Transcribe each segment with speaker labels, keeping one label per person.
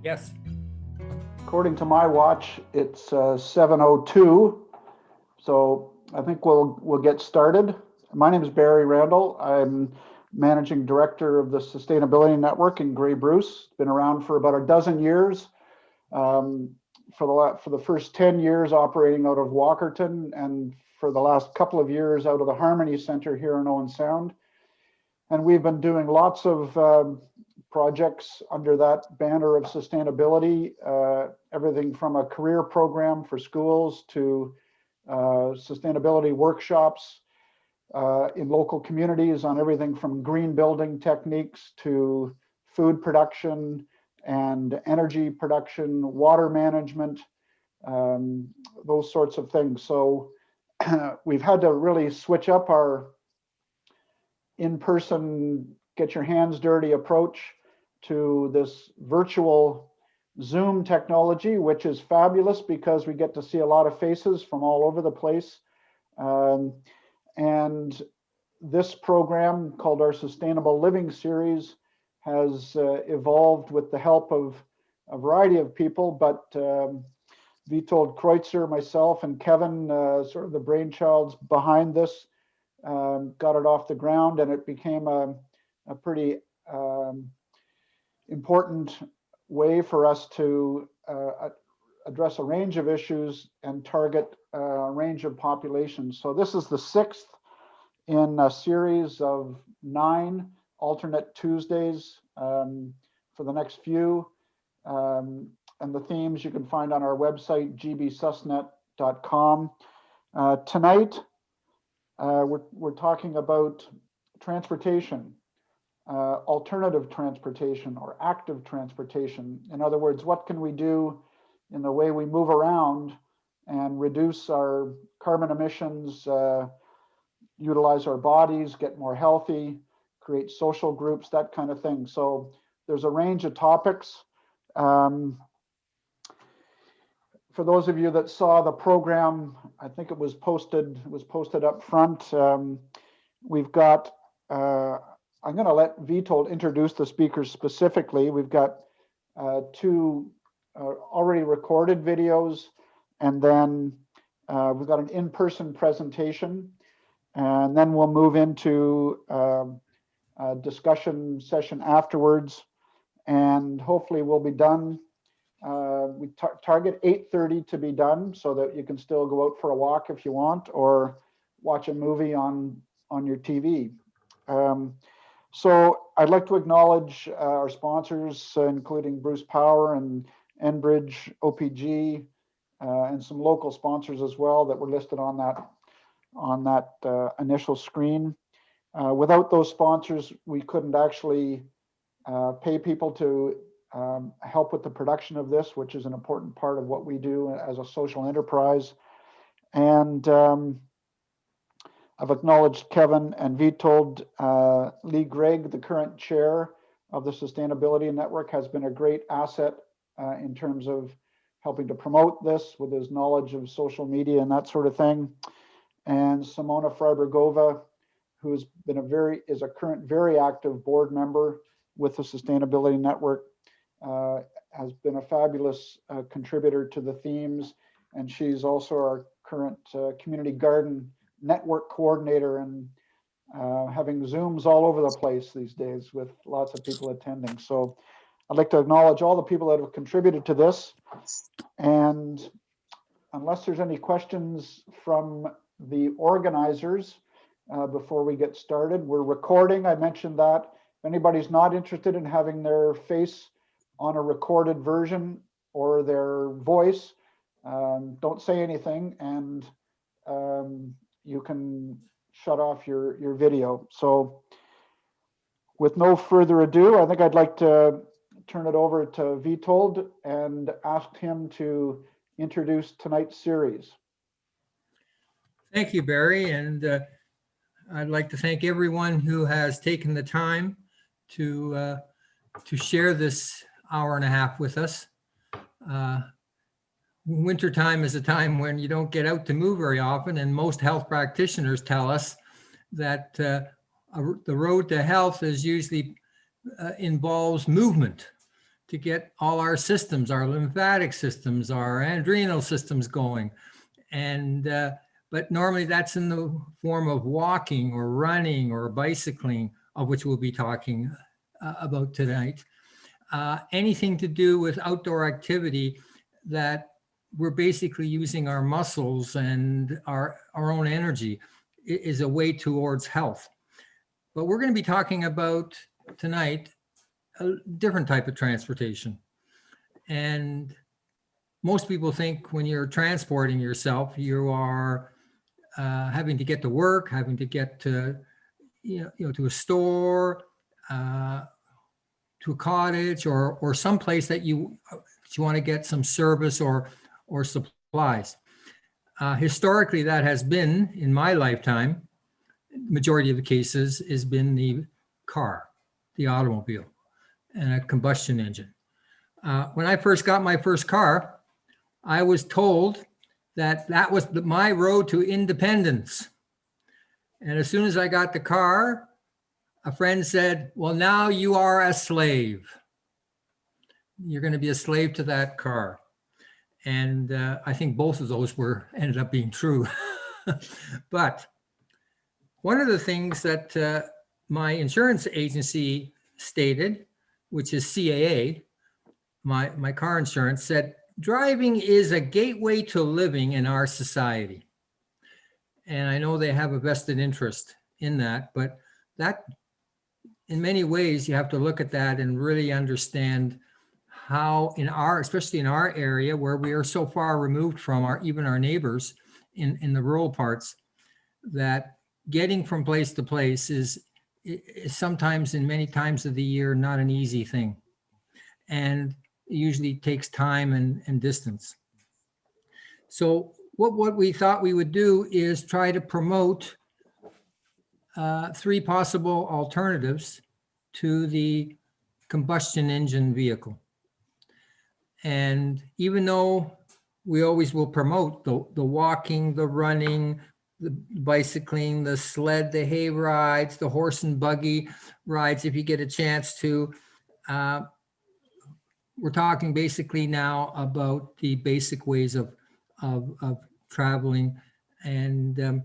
Speaker 1: Yes.
Speaker 2: According to my watch, it's 7:02, so I think we'll get started. My name is Barry Randall. I'm Managing Director of the Sustainability Network in Grey Bruce. Been around for about a dozen years. For the first 10 years operating out of Walkerton, and for the last couple of years out of the Harmony Center here in Owen Sound. And we've been doing lots of projects under that banner of sustainability, everything from a career program for schools to sustainability workshops in local communities on everything from green building techniques to food production and energy production, water management, those sorts of things. So we've had to really switch up our in-person, get your hands dirty approach to this virtual Zoom technology, which is fabulous because we get to see a lot of faces from all over the place. And this program called our Sustainable Living Series has evolved with the help of a variety of people, but Vitold Kreutzer, myself, and Kevin, sort of the brainchilds behind this, got it off the ground, and it became a pretty important way for us to address a range of issues and target a range of populations. So this is the 6th in a series of 9 alternate Tuesdays for the next few. And the themes you can find on our website, gbsusnet.com. Tonight, we're talking about transportation, alternative transportation or active transportation. In other words, what can we do in the way we move around and reduce our carbon emissions, utilize our bodies, get more healthy, create social groups, that kind of thing. So there's a range of topics. For those of you that saw the program, I think it was posted up front. We've got, I'm going to let Vitold introduce the speakers specifically. We've got 2 already recorded videos, and then we've got an in-person presentation, and then we'll move into a discussion session afterwards, and hopefully we'll be done. We target 8:30 to be done so that you can still go out for a walk if you want, or watch a movie on your TV. So I'd like to acknowledge our sponsors, including Bruce Power and Enbridge, OPG, and some local sponsors as well that were listed on that initial screen. Without those sponsors, we couldn't actually pay people to help with the production of this, which is an important part of what we do as a social enterprise. And I've acknowledged Kevin and Vitold. Lee Gregg, the current chair of the Sustainability Network, has been a great asset in terms of helping to promote this with his knowledge of social media and that sort of thing. And Simona Freibergova, who's been is a current very active board member with the Sustainability Network, has been a fabulous contributor to the themes, and she's also our current community garden network coordinator, and having Zooms all over the place these days with lots of people attending. So I'd like to acknowledge all the people that have contributed to this, and unless there's any questions from the organizers before we get started, we're recording. I mentioned that. If anybody's not interested in having their face on a recorded version or their voice, don't say anything, and you can shut off your video. So with no further ado, I think I'd like to turn it over to Vitold and ask him to introduce tonight's series.
Speaker 1: Thank you, Barry. And I'd like to thank everyone who has taken the time to share this hour and a half with us. Wintertime is a time when you don't get out to move very often, and most health practitioners tell us that the road to health is usually involves movement to get all our systems, our lymphatic systems, our adrenal systems going. And but normally that's in the form of walking or running or bicycling, of which we'll be talking about tonight. Anything to do with outdoor activity that we're basically using our muscles and our own energy is a way towards health. But we're going to be talking about tonight a different type of transportation. And most people think when you're transporting yourself, you are having to get to work, having to get to, to a store, to a cottage, or someplace that you want to get some service or supplies. Historically, that has been, in my lifetime, majority of the cases, has been the car, the automobile, and a combustion engine. When I first got my first car, I was told that was my road to independence. And as soon as I got the car, a friend said, well, now you are a slave. You're going to be a slave to that car. And I think both of those ended up being true. But one of the things that my insurance agency stated, which is CAA, my car insurance, said, driving is a gateway to living in our society. And I know they have a vested interest in that, but that, in many ways, you have to look at that and really understand how especially in our area where we are so far removed from even our neighbors in the rural parts, that getting from place to place is sometimes, in many times of the year, not an easy thing. And it usually takes time and distance. So what we thought we would do is try to promote 3 possible alternatives to the combustion engine vehicle. And even though we always will promote the walking, the running, the bicycling, the sled, the hay rides, the horse and buggy rides, if you get a chance to, we're talking basically now about the basic ways of traveling. And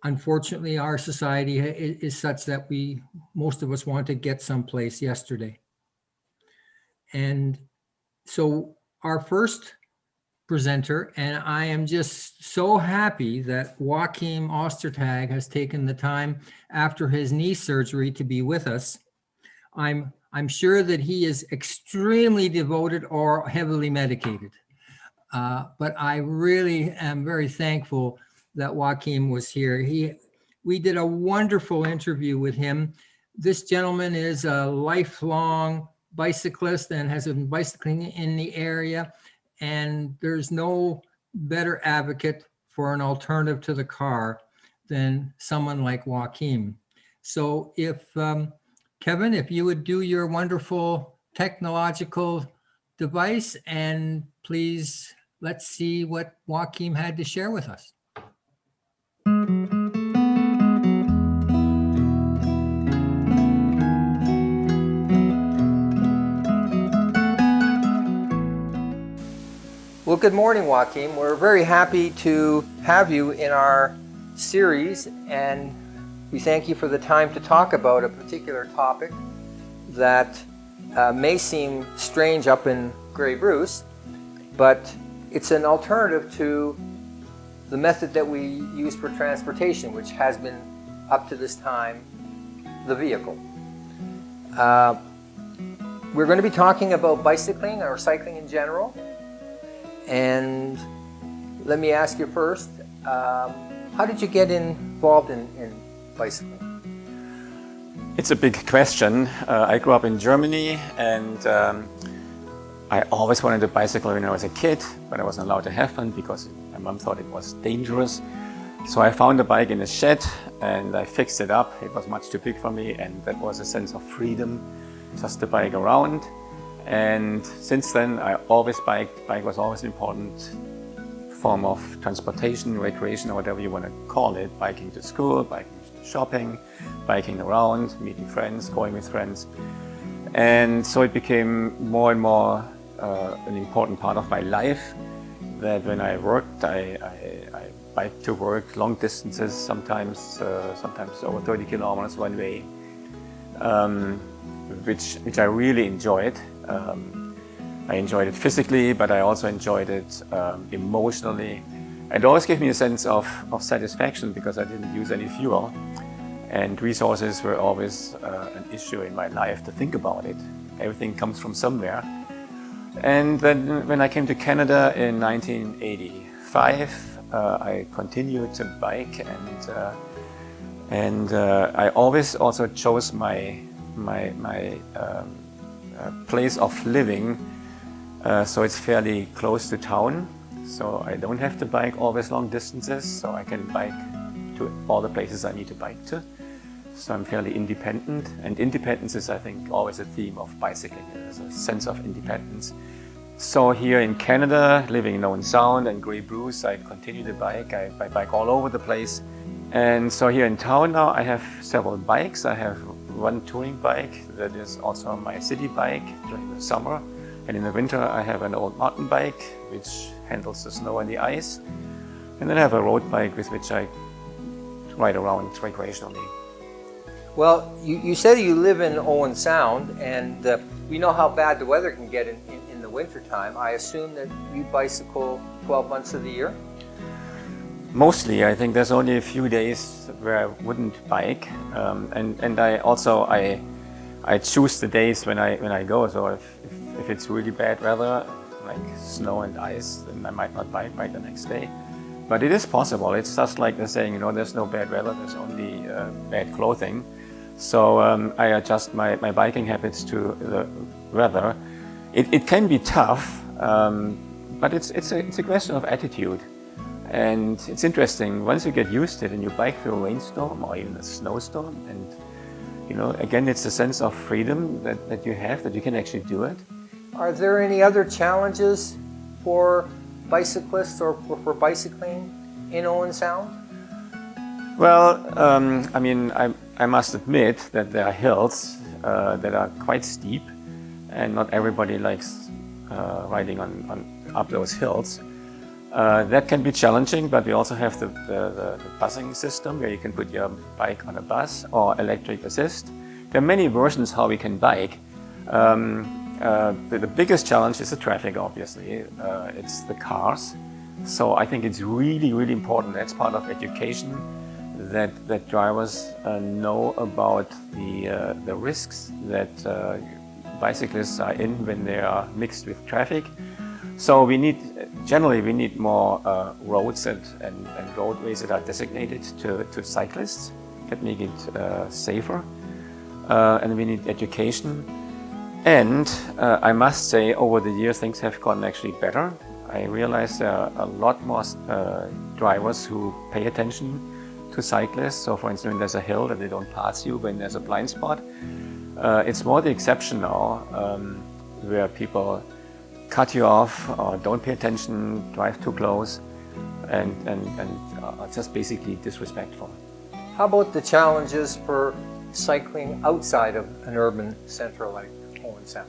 Speaker 1: unfortunately, our society is such that most of us want to get someplace yesterday. And so our first presenter, and I am just so happy that Joachim Ostertag has taken the time after his knee surgery to be with us. I'm sure that he is extremely devoted or heavily medicated. But I really am very thankful that Joachim was here. We did a wonderful interview with him. This gentleman is a lifelong bicyclist and has been bicycling in the area. And there's no better advocate for an alternative to the car than someone like Joachim. So if Kevin, if you would do your wonderful technological device, and please let's see what Joachim had to share with us. Well, good morning, Joachim. We're very happy to have you in our series, and we thank you for the time to talk about a particular topic that may seem strange up in Grey Bruce, but it's an alternative to the method that we use for transportation, which has been, up to this time, the vehicle. We're going to be talking about bicycling or cycling in general. And let me ask you first, how did you get involved in bicycling?
Speaker 3: It's a big question. I grew up in Germany, and I always wanted to bicycle when I was a kid, but I wasn't allowed to have one because my mom thought it was dangerous. So I found a bike in a shed and I fixed it up. It was much too big for me, and that was a sense of freedom, just to bike around. And since then I always biked. Bike was always an important form of transportation, recreation, or whatever you want to call it. Biking to school, biking to shopping, biking around, meeting friends, going with friends. And so it became more and more an important part of my life, that when I worked, I biked to work long distances, sometimes over 30 kilometers one way, which I really enjoyed. I enjoyed it physically, but I also enjoyed it emotionally. It always gave me a sense of satisfaction because I didn't use any fuel, and resources were always an issue in my life to think about it. Everything comes from somewhere. And then when I came to Canada in 1985, I continued to bike, and I always also chose my place of living, so it's fairly close to town, so I don't have to bike always long distances, so I can bike to all the places I need to bike to. So I'm fairly independent, and independence is, I think, always a theme of bicycling. There's a sense of independence. So here in Canada, living in Owen Sound and Grey Bruce, I continue to bike. I bike all over the place. And so here in town now, I have several bikes. I have one touring bike that is also my city bike during the summer. And in the winter, I have an old mountain bike, which handles the snow and the ice. And then I have a road bike with which I ride around recreationally.
Speaker 1: Well, you said you live in Owen Sound, and we know how bad the weather can get in the wintertime. I assume that you bicycle 12 months of the year?
Speaker 3: Mostly, I think there's only a few days where I wouldn't bike, and I choose the days when I go. So if it's really bad weather, like snow and ice, then I might not bike the next day. But it is possible. It's just like the saying, there's no bad weather, there's only bad clothing. So I adjust my biking habits to the weather. It can be tough, but it's a question of attitude. And it's interesting, once you get used to it and you bike through a rainstorm or even a snowstorm, and again, it's a sense of freedom that you have, that you can actually do it.
Speaker 1: Are there any other challenges for bicyclists or for bicycling in Owen Sound?
Speaker 3: Well, I must admit that there are hills that are quite steep, and not everybody likes riding up those hills. That can be challenging, but we also have the busing system where you can put your bike on a bus or electric assist. There are many versions how we can bike. The biggest challenge is the traffic, obviously. It's the cars. So I think it's really, really important. That's part of education, that drivers know about the risks that bicyclists are in when they are mixed with traffic. So generally we need more roads and roadways that are designated to cyclists that make it safer. And we need education. And I must say, over the years, things have gotten actually better. I realize there are a lot more drivers who pay attention to cyclists. So for instance, when there's a hill that they don't pass you, when there's a blind spot. It's more the exception now, where people cut you off or don't pay attention, drive too close, and are just basically disrespectful.
Speaker 1: How about the challenges for cycling outside of an urban center like Owen Sound?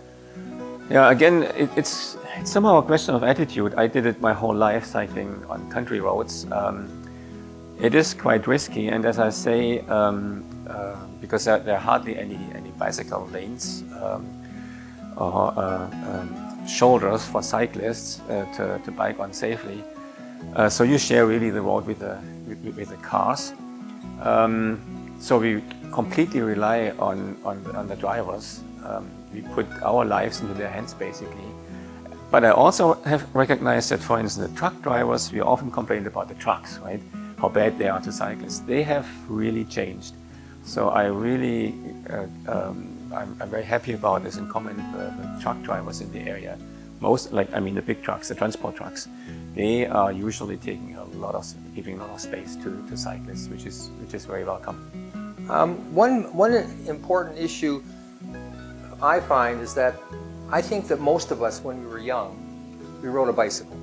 Speaker 3: Yeah, again, it's somehow a question of attitude. I did it my whole life, cycling on country roads. It is quite risky, and as I say, because there are hardly any bicycle lanes or shoulders for cyclists to bike on safely. So you share really the road with the cars. So we completely rely on the drivers. We put our lives into their hands, basically. But I also have recognized that, for instance, the truck drivers, we often complain about the trucks, right? How bad they are to cyclists. They have really changed. So I really, I'm very happy about this and commend the truck drivers in the area. The big trucks, the transport trucks, they are usually giving a lot of space to cyclists, which is very welcome.
Speaker 1: One important issue I find is that I think that most of us, when we were young, we rode a bicycle.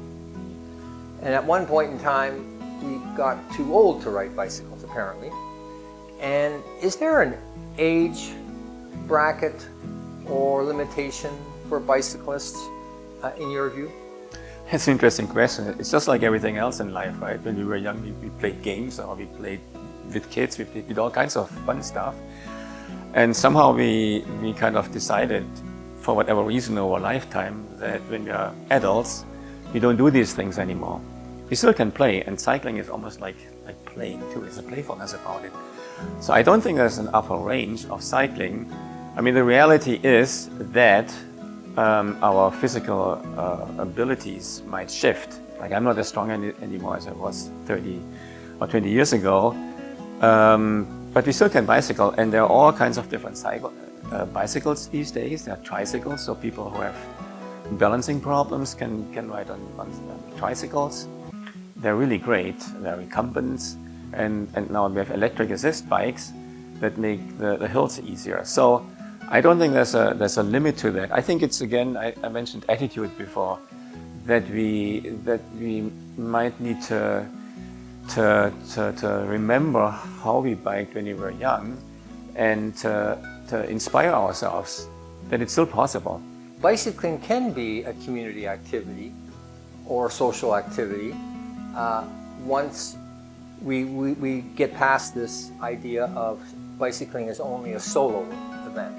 Speaker 1: And at one point in time, we got too old to ride bicycles, apparently. And is there an age bracket or limitation for bicyclists in your view?
Speaker 3: It's an interesting question. It's just like everything else in life, right? When we were young, we played games, or we played with kids, we did all kinds of fun stuff. And somehow we kind of decided, for whatever reason over a lifetime, that when we are adults, we don't do these things anymore. We still can play, and cycling is almost like playing too. There's a playfulness about it. So I don't think there's an upper range of cycling. I mean, the reality is that our physical abilities might shift. Like, I'm not as strong anymore as I was 30 or 20 years ago, but we still can bicycle, and there are all kinds of different bicycles these days. There are tricycles, so people who have balancing problems can ride on tricycles. They're really great. They're incumbents, and now we have electric assist bikes that make the hills easier. So I don't think there's a limit to that. I think it's, again, I mentioned attitude before, that we might need to remember how we biked when we were young, and to inspire ourselves that it's still possible.
Speaker 1: Bicycling can be a community activity or social activity once we get past this idea of bicycling as only a solo event.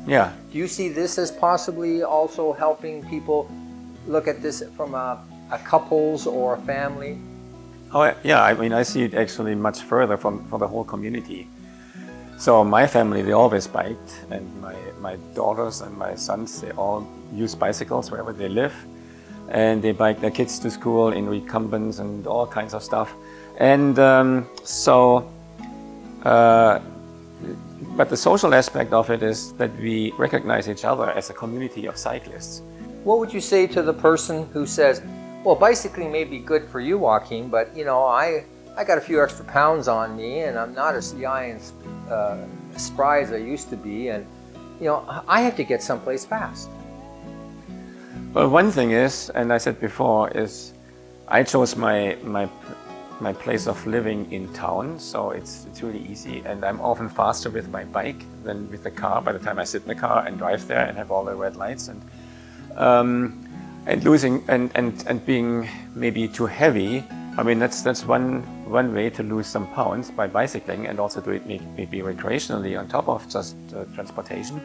Speaker 3: Yeah.
Speaker 1: Do you see this as possibly also helping people look at this from a couples or a family?
Speaker 3: Oh, yeah, I mean, I see it actually much further for the whole community. So my family, they always biked, and my daughters and my sons, they all use bicycles wherever they live. And they bike their kids to school in recumbents and all kinds of stuff. And but the social aspect of it is that we recognize each other as a community of cyclists.
Speaker 1: What would you say to the person who says, well, bicycling may be good for you, Joachim, but you know, I got a few extra pounds on me, and I'm not as young and spry as I used to be, and you know, I have to get someplace fast.
Speaker 3: Well, one thing is, and I said before, is I chose my place of living in town, so it's really easy, and I'm often faster with my bike than with the car by the time I sit in the car and drive there and have all the red lights, and losing and being maybe too heavy. I mean, that's one way to lose some pounds, by bicycling, and also do it maybe recreationally on top of just transportation.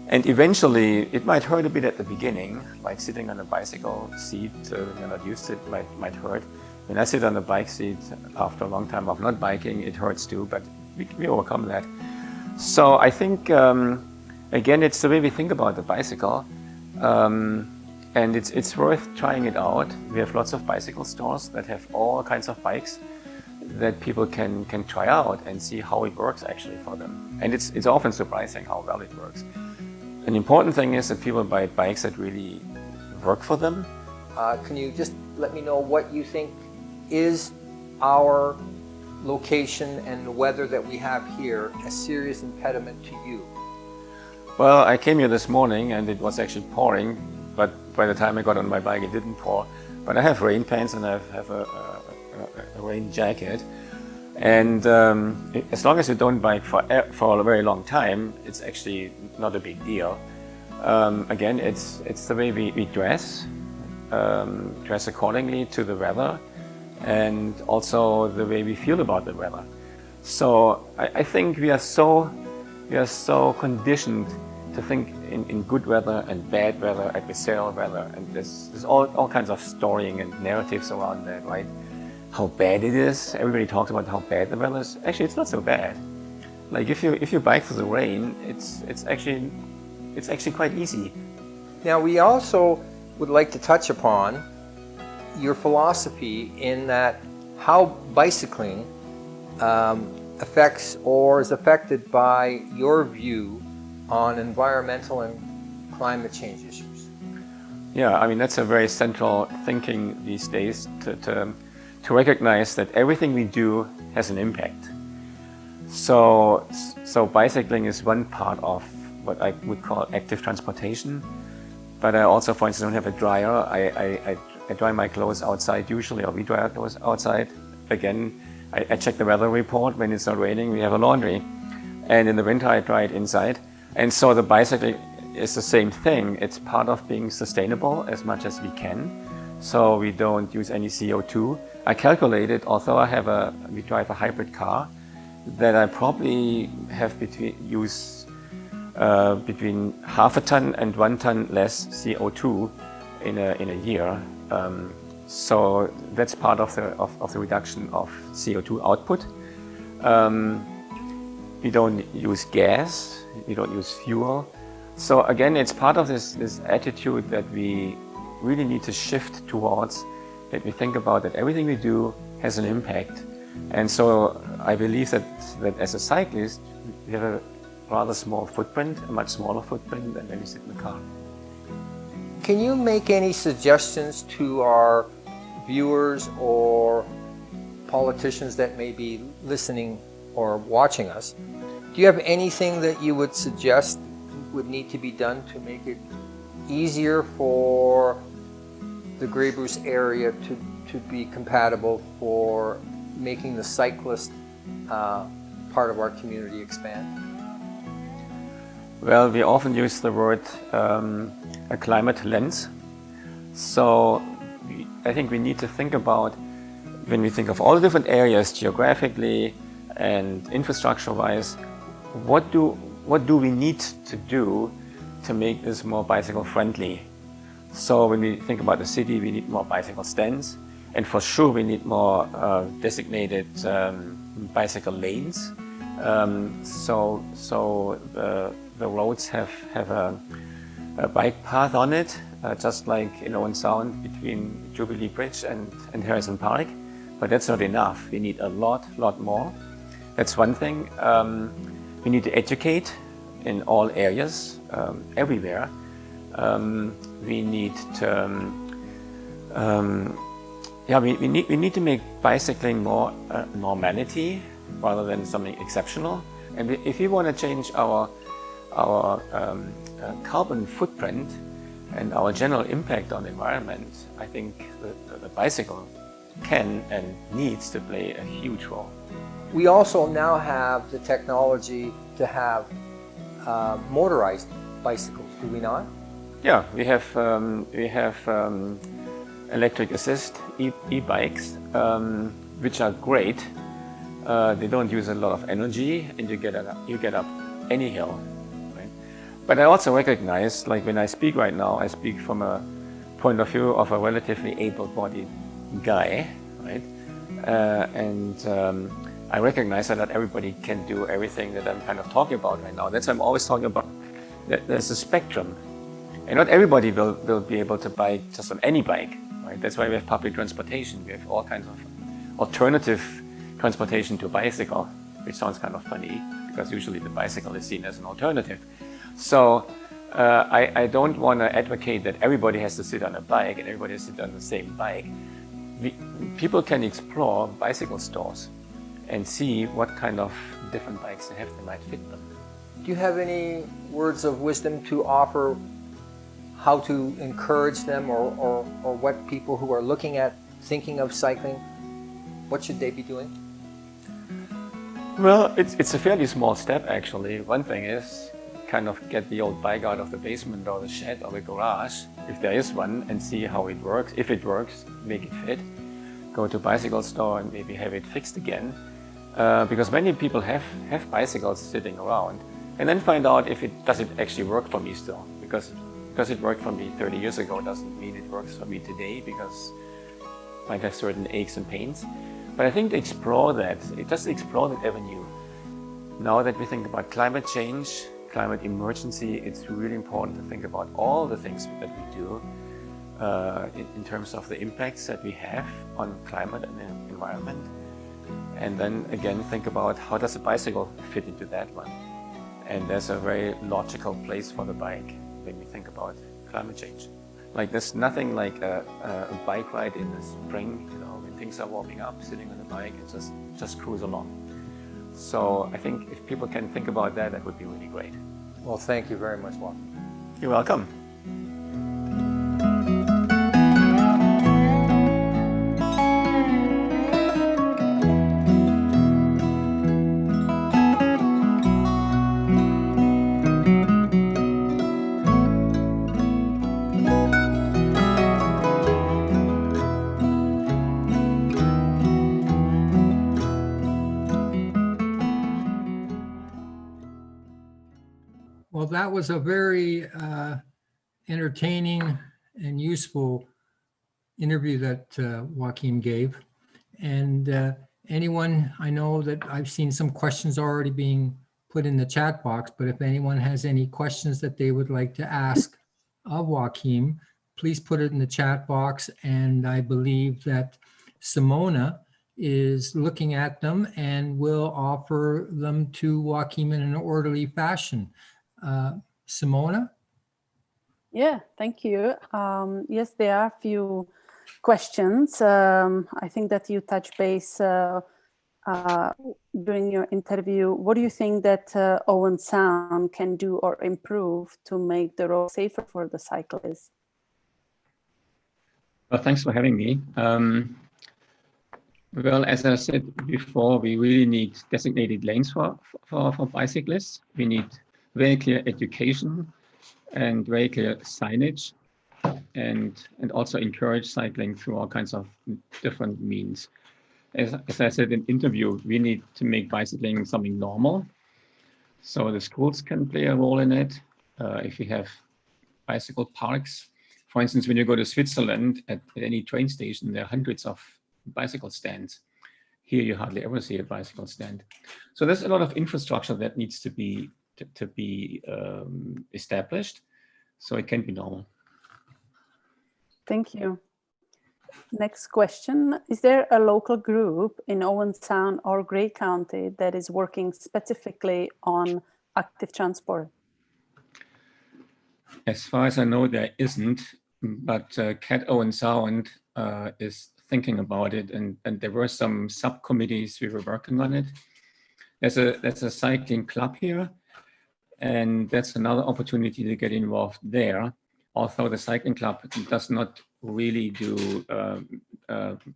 Speaker 3: And eventually, it might hurt a bit at the beginning, like sitting on a bicycle seat, you're not used to it, might hurt. When I sit on the bike seat after a long time of not biking, it hurts too, but we overcome that. So I think, again, it's the way we think about the bicycle, and it's worth trying it out. We have lots of bicycle stores that have all kinds of bikes that people can try out and see how it works actually for them. And it's often surprising how well it works. An important thing is that people buy bikes that really work for them.
Speaker 1: Can you just let me know what you think is our location and the weather that we have here a serious impediment to you?
Speaker 3: Well, I came here this morning and it was actually pouring, but by the time I got on my bike it didn't pour. But I have rain pants and I have a rain jacket. And as long as you don't bike for a very long time, it's actually not a big deal. Again, it's the way we dress accordingly to the weather, and also the way we feel about the weather. So I think we are so conditioned to think in good weather and bad weather, adversarial weather, and there's all kinds of storying and narratives around that, right? How bad it is. Everybody talks about how bad the weather is. Actually, it's not so bad. Like if you bike through the rain, it's actually quite easy.
Speaker 1: Now, we also would like to touch upon your philosophy in that how bicycling affects or is affected by your view on environmental and climate change issues.
Speaker 3: Yeah, I mean, that's a very central thinking these days, to recognize that everything we do has an impact. So bicycling is one part of what I would call active transportation. But I also, for instance, don't have a dryer. I dry my clothes outside usually, or we dry our clothes outside. Again, I check the weather report. When it's not raining, we have a laundry. And in the winter, I dry it inside. And so the bicycle is the same thing. It's part of being sustainable as much as we can. So we don't use any CO2. I calculated, although we drive a hybrid car, that I probably have use between half a ton and 1 ton less CO2 in a year. So that's part of the reduction of CO2 output. We don't use gas, we don't use fuel. So again, it's part of this attitude that we really need to shift towards, that we think about that everything we do has an impact. And so I believe that as a cyclist, we have a rather small footprint, a much smaller footprint than when we sit in the car.
Speaker 1: Can you make any suggestions to our viewers or politicians that may be listening or watching us? Do you have anything that you would suggest would need to be done to make it easier for the Grey Bruce area to be compatible for making the cyclist part of our community expand?
Speaker 3: Well, we often use the word a climate lens. So I think we need to think about, when we think of all the different areas geographically and infrastructure-wise, what do we need to do to make this more bicycle friendly? So when we think about the city, we need more bicycle stands, and for sure we need more designated bicycle lanes. So the roads have a bike path on it, just like in Owen Sound between Jubilee Bridge and Harrison Park. But that's not enough. We need a lot more. That's one thing. We need to educate in all areas, everywhere. We need to, we need to make bicycling more normality rather than something exceptional. And if we want to change our carbon footprint and our general impact on the environment, I think the bicycle can and needs to play a huge role.
Speaker 1: We also now have the technology to have motorized bicycles, do we not?
Speaker 3: Yeah, we have electric assist e-bikes, which are great. They don't use a lot of energy, and you get up any hill, right? But I also recognize, like when I speak right now, I speak from a point of view of a relatively able-bodied guy, right? I recognize that not everybody can do everything that I'm kind of talking about right now. That's why I'm always talking about that there's a spectrum. And not everybody will be able to bike just on any bike, right? That's why we have public transportation. We have all kinds of alternative transportation to a bicycle, which sounds kind of funny because usually the bicycle is seen as an alternative. So I don't want to advocate that everybody has to sit on a bike and everybody has to sit on the same bike. People can explore bicycle stores and see what kind of different bikes they have that might fit them.
Speaker 1: Do you have any words of wisdom to offer how to encourage them or what people who are looking at thinking of cycling, what should they be doing?
Speaker 3: Well, it's a fairly small step actually. One thing is kind of get the old bike out of the basement or the shed or the garage, if there is one, and see how it works. If it works, make it fit. Go to a bicycle store and maybe have it fixed again. Because many people have bicycles sitting around and then find out if does it actually work for me still. Because it worked for me 30 years ago doesn't mean it works for me today, because I might have certain aches and pains. But I think to explore that, just explore that avenue. Now that we think about climate change, climate emergency, it's really important to think about all the things that we do in terms of the impacts that we have on climate and the environment. And then again, think about how does a bicycle fit into that one. And there's a very logical place for the bike when we think about climate change. Like there's nothing like a bike ride in the spring, you know, when things are warming up, sitting on the bike and just cruise along. So I think if people can think about that, that would be really great.
Speaker 1: Well, thank you very much, Joachim.
Speaker 3: You're welcome.
Speaker 1: that was a very entertaining and useful interview that Joachim gave. And anyone, I know that I've seen some questions already being put in the chat box, but if anyone has any questions that they would like to ask of Joachim, please put it in the chat box. And I believe that Simona is looking at them and will offer them to Joachim in an orderly fashion. Simona?
Speaker 4: Yeah, thank you. Yes, there are a few questions. I think that you touch base during your interview. What do you think that Owen Sound can do or improve to make the road safer for the cyclists?
Speaker 3: Well, thanks for having me. Well, as I said before, we really need designated lanes for bicyclists. We need very clear education and very clear signage, and also encourage cycling through all kinds of different means. As I said in interview, we need to make bicycling something normal. So the schools can play a role in it. If you have bicycle parks, for instance, when you go to Switzerland, at any train station, there are hundreds of bicycle stands. Here you hardly ever see a bicycle stand. So there's a lot of infrastructure that needs to be established, so it can be normal.
Speaker 4: Thank you. Next question. Is there a local group in Owen Sound or Grey County that is working specifically on active transport?
Speaker 3: As far as I know, there isn't, but CAT Owen Sound is thinking about it, and there were some subcommittees we were working on it. There's a cycling club here, and that's another opportunity to get involved there. Although the cycling club does not really do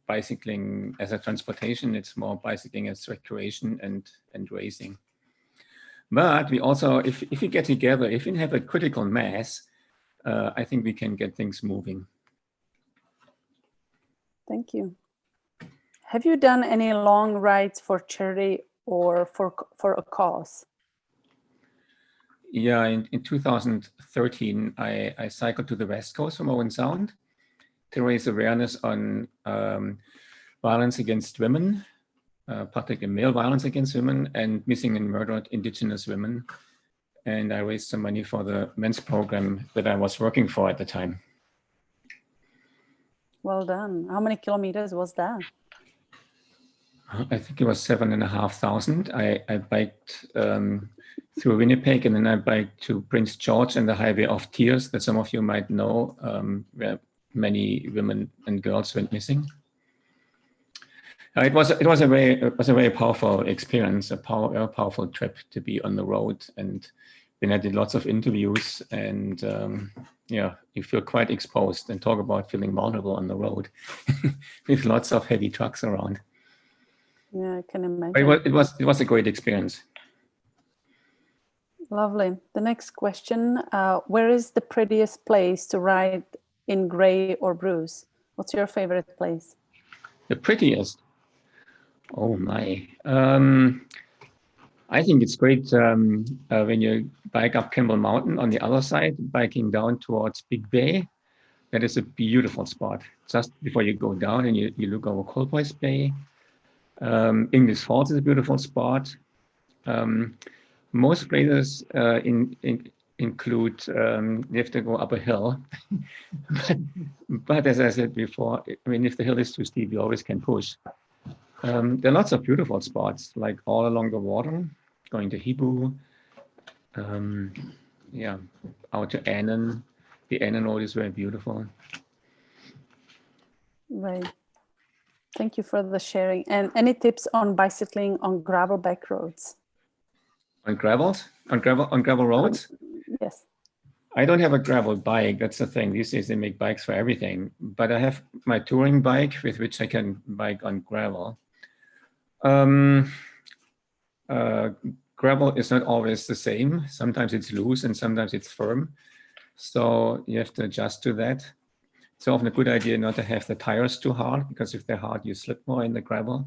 Speaker 3: bicycling as a transportation, it's more bicycling as recreation and racing. But we also, if we get together, if we have a critical mass, I think we can get things moving.
Speaker 4: Thank you. Have you done any long rides for charity or for a cause?
Speaker 3: Yeah, in 2013, I cycled to the West Coast from Owen Sound to raise awareness on violence against women, particularly male violence against women, and missing and murdered Indigenous women. And I raised some money for the men's program that I was working for at the time.
Speaker 4: Well done. How many kilometers was that?
Speaker 3: I think it was 7,500. I biked through Winnipeg, and then I biked to Prince George and the Highway of Tears that some of you might know, where many women and girls went missing. It was a very powerful experience, a powerful trip to be on the road. And then I did lots of interviews, and yeah, you feel quite exposed, and talk about feeling vulnerable on the road with lots of heavy trucks around.
Speaker 4: Yeah, I can imagine.
Speaker 3: But it was a great experience.
Speaker 4: Lovely. The next question, where is the prettiest place to ride in Grey or Bruce? What's your favorite place?
Speaker 3: The prettiest? Oh my. I think it's great when you bike up Campbell Mountain on the other side, biking down towards Big Bay. That is a beautiful spot. Just before you go down and you look over Colboys Bay. English Falls is a beautiful spot. Most places include you have to go up a hill. but as I said before, I mean, if the hill is too steep, you always can push. There are lots of beautiful spots, like all along the water, going to Hibu, yeah, out to Annan. The Annan Road is very beautiful.
Speaker 4: Right. Thank you for the sharing. And any tips on bicycling on gravel back roads?
Speaker 3: On gravel roads?
Speaker 4: Yes.
Speaker 3: I don't have a gravel bike. That's the thing. These days they make bikes for everything. But I have my touring bike with which I can bike on gravel. Gravel is not always the same. Sometimes it's loose and sometimes it's firm. So you have to adjust to that. It's often a good idea not to have the tires too hard, because if they're hard, you slip more in the gravel.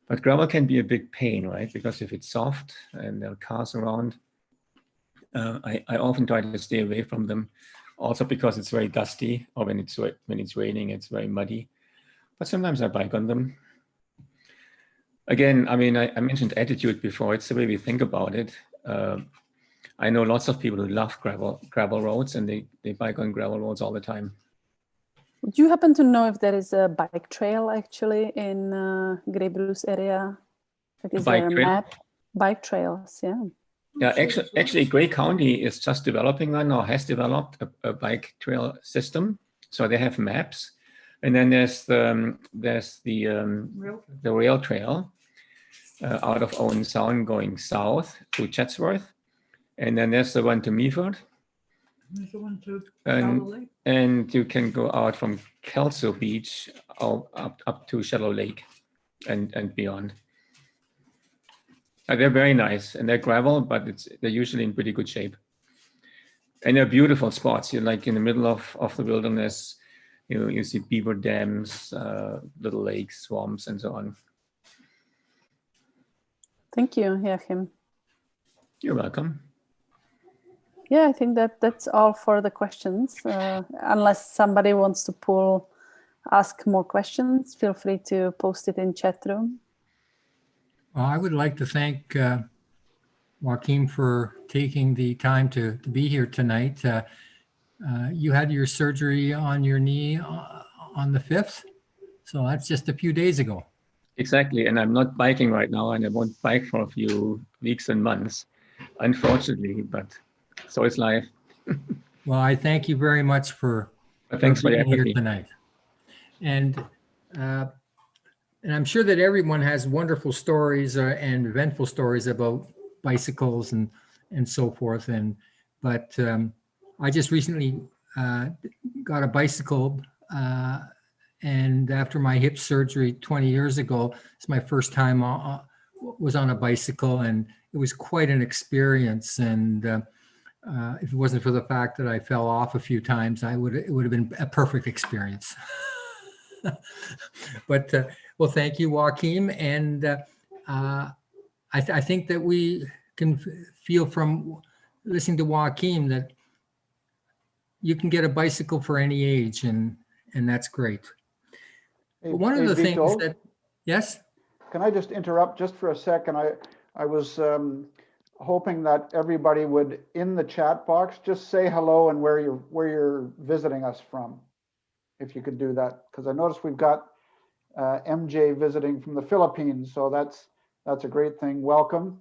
Speaker 3: But gravel can be a big pain, right? Because if it's soft and there are cars around, I often try to stay away from them, also because it's very dusty, or when it's raining, it's very muddy. But sometimes I bike on them. Again, I mean, I mentioned attitude before. It's the way we think about it. I know lots of people who love gravel roads, and they bike on gravel roads all the time.
Speaker 4: Would you happen to know if there is a bike trail actually in Grey Bruce area? Like, is there a map? Bike trails, yeah.
Speaker 3: Yeah, actually, Grey County is just developing one, or has developed a bike trail system. So they have maps, and then there's the rail trail out of Owen Sound going south to Chatsworth, and then there's the one to Meaford.
Speaker 1: There's the one to
Speaker 3: And,
Speaker 1: Shallow Lake.
Speaker 3: and you can go out from Kelso Beach up to Shallow Lake and beyond. They're very nice, and they're gravel, but they're usually in pretty good shape. And they're beautiful spots. You're like in the middle of the wilderness. You see beaver dams, little lakes, swamps, and so on.
Speaker 4: Thank you, Joachim.
Speaker 3: You're welcome.
Speaker 4: Yeah, I think that's all for the questions. Unless somebody wants to ask more questions, feel free to post it in chat room.
Speaker 1: Well, I would like to thank Joachim for taking the time to be here tonight. You had your surgery on your knee on the 5th, so that's just a few days ago.
Speaker 3: Exactly, and I'm not biking right now, and I won't bike for a few weeks and months, unfortunately, but so is life.
Speaker 1: Well, I thank you very much for
Speaker 3: Thanks for your
Speaker 1: being here
Speaker 3: empathy.
Speaker 1: tonight. And I'm sure that everyone has wonderful stories and eventful stories about bicycles and so forth. But I just recently got a bicycle, and after my hip surgery 20 years ago, it's my first time was on a bicycle, and it was quite an experience. And if it wasn't for the fact that I fell off a few times, it would have been a perfect experience. But well, thank you, Joachim. And I think that we can feel from listening to Joachim that you can get a bicycle for any age, and that's great.
Speaker 2: Hey,
Speaker 1: But one of the things
Speaker 2: Vitold,
Speaker 1: that, yes?
Speaker 2: can I just interrupt just for a second? I was hoping that everybody would, in the chat box, just say hello and where you're visiting us from, if you could do that, because I noticed we've got MJ visiting from the Philippines, so that's a great thing. Welcome.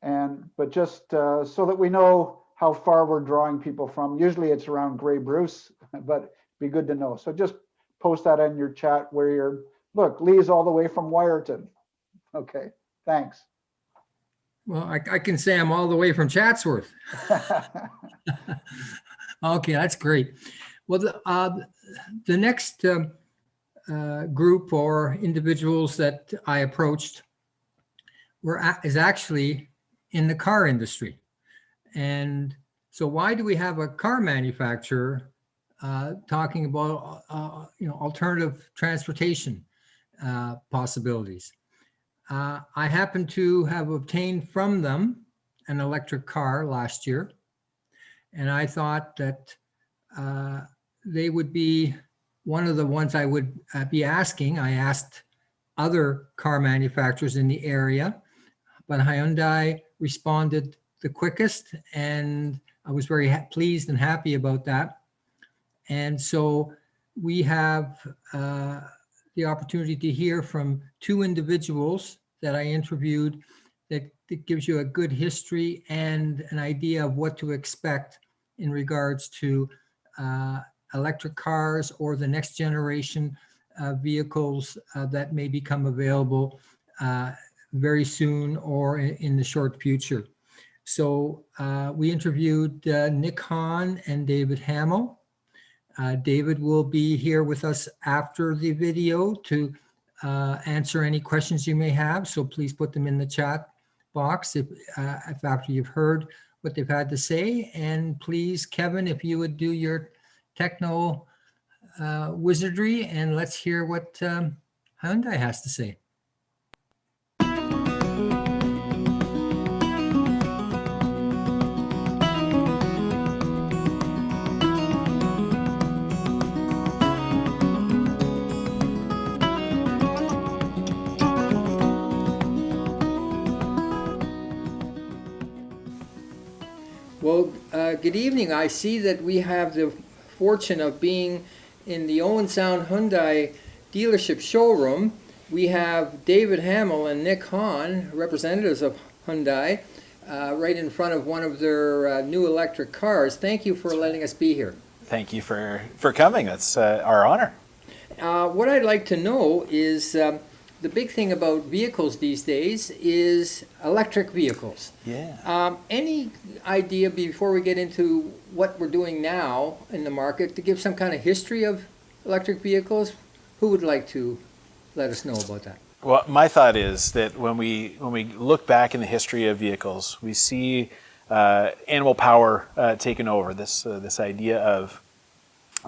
Speaker 2: But just so that we know how far we're drawing people from. Usually it's around Grey Bruce, but it'd be good to know. So just post that in your chat where you're. Look, Lee's all the way from Wyerton. Okay, thanks.
Speaker 1: Well, I can say I'm all the way from Chatsworth. Okay, that's great. Well, the next group or individuals that I approached is actually in the car industry. And so why do we have a car manufacturer talking about alternative transportation possibilities? I happen to have obtained from them an electric car last year, and I thought that they would be one of the ones I would be asking. I asked other car manufacturers in the area, but Hyundai responded the quickest, and I was very pleased and happy about that. And so we have the opportunity to hear from two individuals that I interviewed that gives you a good history and an idea of what to expect in regards to electric cars or the next generation vehicles that may become available very soon or in the short future. So we interviewed Nick Hahn and David Hamill. David will be here with us after the video to answer any questions you may have. So please put them in the chat box if after you've heard what they've had to say. And please, Kevin, if you would do your techno wizardry, and let's hear what Hyundai has to say. Well, good evening. I see that we have the fortune of being in the Owen Sound Hyundai dealership showroom. We have David Hamill and Nick Hahn, representatives of Hyundai, right in front of one of their new electric cars. Thank you for letting us be here.
Speaker 5: Thank you for coming. That's our honor.
Speaker 1: What I'd like to know is the big thing about vehicles these days is electric vehicles.
Speaker 5: Yeah.
Speaker 1: Any idea before we get into what we're doing now in the market to give some kind of history of electric vehicles? Who would like to let us know about that?
Speaker 5: Well, my thought is that when we look back in the history of vehicles, we see animal power taken over. This idea of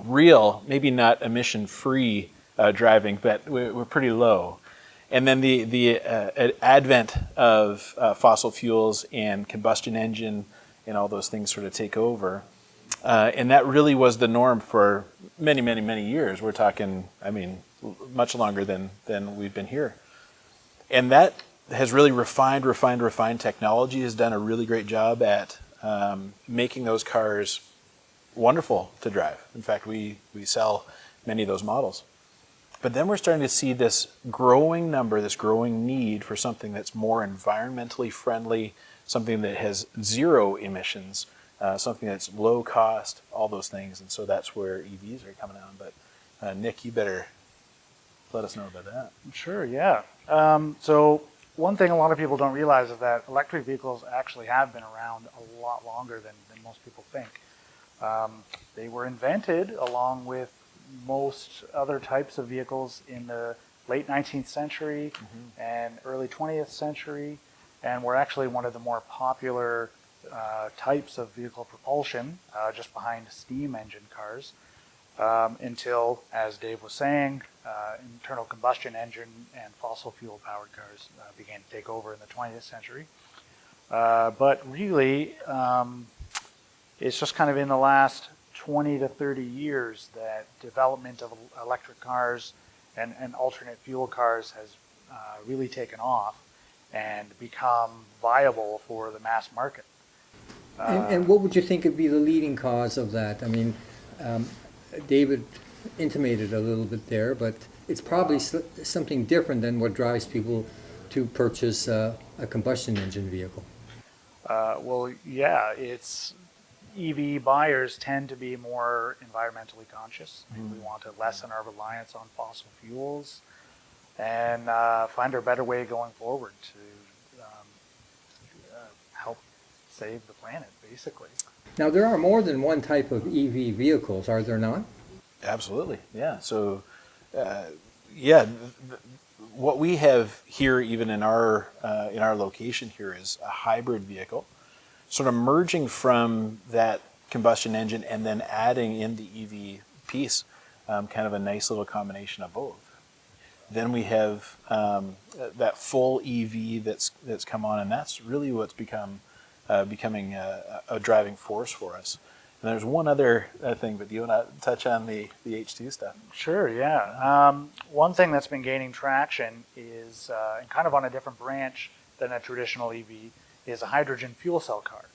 Speaker 5: real, maybe not emission-free driving, but we're pretty low. And then the advent of fossil fuels and combustion engine and all those things sort of take over. And that really was the norm for many, many, many years. We're talking, I mean, much longer than we've been here. And that has really refined. Technology has done a really great job at making those cars wonderful to drive. In fact, we sell many of those models. But then we're starting to see this growing number, this growing need for something that's more environmentally friendly, something that has zero emissions, something that's low cost, all those things. And so that's where EVs are coming on. But Nick, you better let us know about that.
Speaker 6: Sure, yeah. So one thing a lot of people don't realize is that electric vehicles actually have been around a lot longer than most people think. They were invented along with most other types of vehicles in the late 19th century and early 20th century, and were actually one of the more popular types of vehicle propulsion, just behind steam engine cars, until, as Dave was saying, internal combustion engine and fossil fuel powered cars began to take over in the 20th century. But really, it's just kind of in the last 20 to 30 years that development of electric cars and alternate fuel cars has really taken off and become viable for the mass market.
Speaker 1: And what would you think would be the leading cause of that? I mean, David intimated a little bit there, but it's probably something different than what drives people to purchase a combustion engine vehicle.
Speaker 6: Well, yeah, it's EV buyers tend to be more environmentally conscious. We want to lessen our reliance on fossil fuels and find a better way going forward to help save the planet, basically.
Speaker 1: Now, there are more than one type of EV vehicles, are there not?
Speaker 5: Absolutely, yeah. So, what we have here, even in our location here, is a hybrid vehicle, sort of merging from that combustion engine and then adding in the EV piece, kind of a nice little combination of both. Then we have that full EV that's come on, and that's really what's becoming a driving force for us. And there's one other thing, but do you want to touch on the H2 stuff?
Speaker 6: Sure, yeah. One thing that's been gaining traction is, and kind of on a different branch than a traditional EV, is a hydrogen fuel cell car.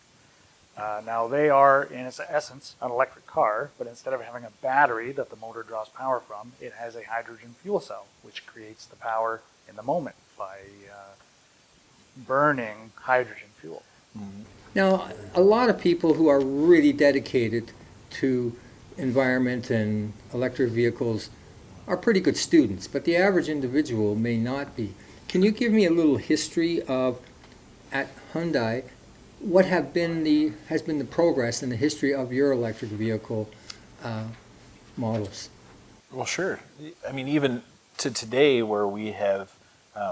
Speaker 6: Now they are, in its essence, an electric car, but instead of having a battery that the motor draws power from, it has a hydrogen fuel cell, which creates the power in the moment by burning hydrogen fuel.
Speaker 5: Mm-hmm.
Speaker 1: Now, a lot of people who are really dedicated to environment and electric vehicles are pretty good students, but the average individual may not be. Can you give me a little history of, at Hyundai, what has been the progress in the history of your electric vehicle models?
Speaker 5: Well, sure. I mean, even to today, where we have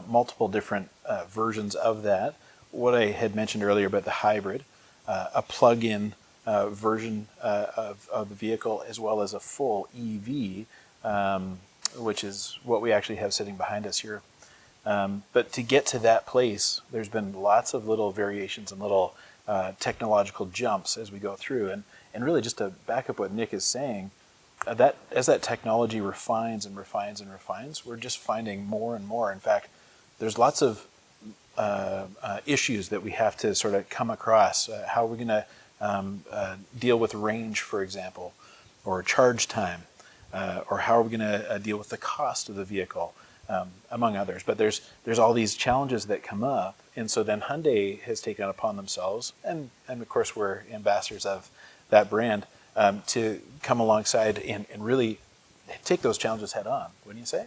Speaker 5: multiple different versions of that, what I had mentioned earlier about the hybrid, a plug-in version of the vehicle, as well as a full EV, which is what we actually have sitting behind us here. But to get to that place, there's been lots of little variations and little technological jumps as we go through. And really, just to back up what Nick is saying, that as that technology refines and refines and refines, we're just finding more and more. In fact, there's lots of issues that we have to sort of come across. How are we going to deal with range, for example, or charge time, or how are we going to deal with the cost of the vehicle, among others. But there's all these challenges that come up, and so then Hyundai has taken it upon themselves, and of course we're ambassadors of that brand, to come alongside and really take those challenges head on. Wouldn't you say?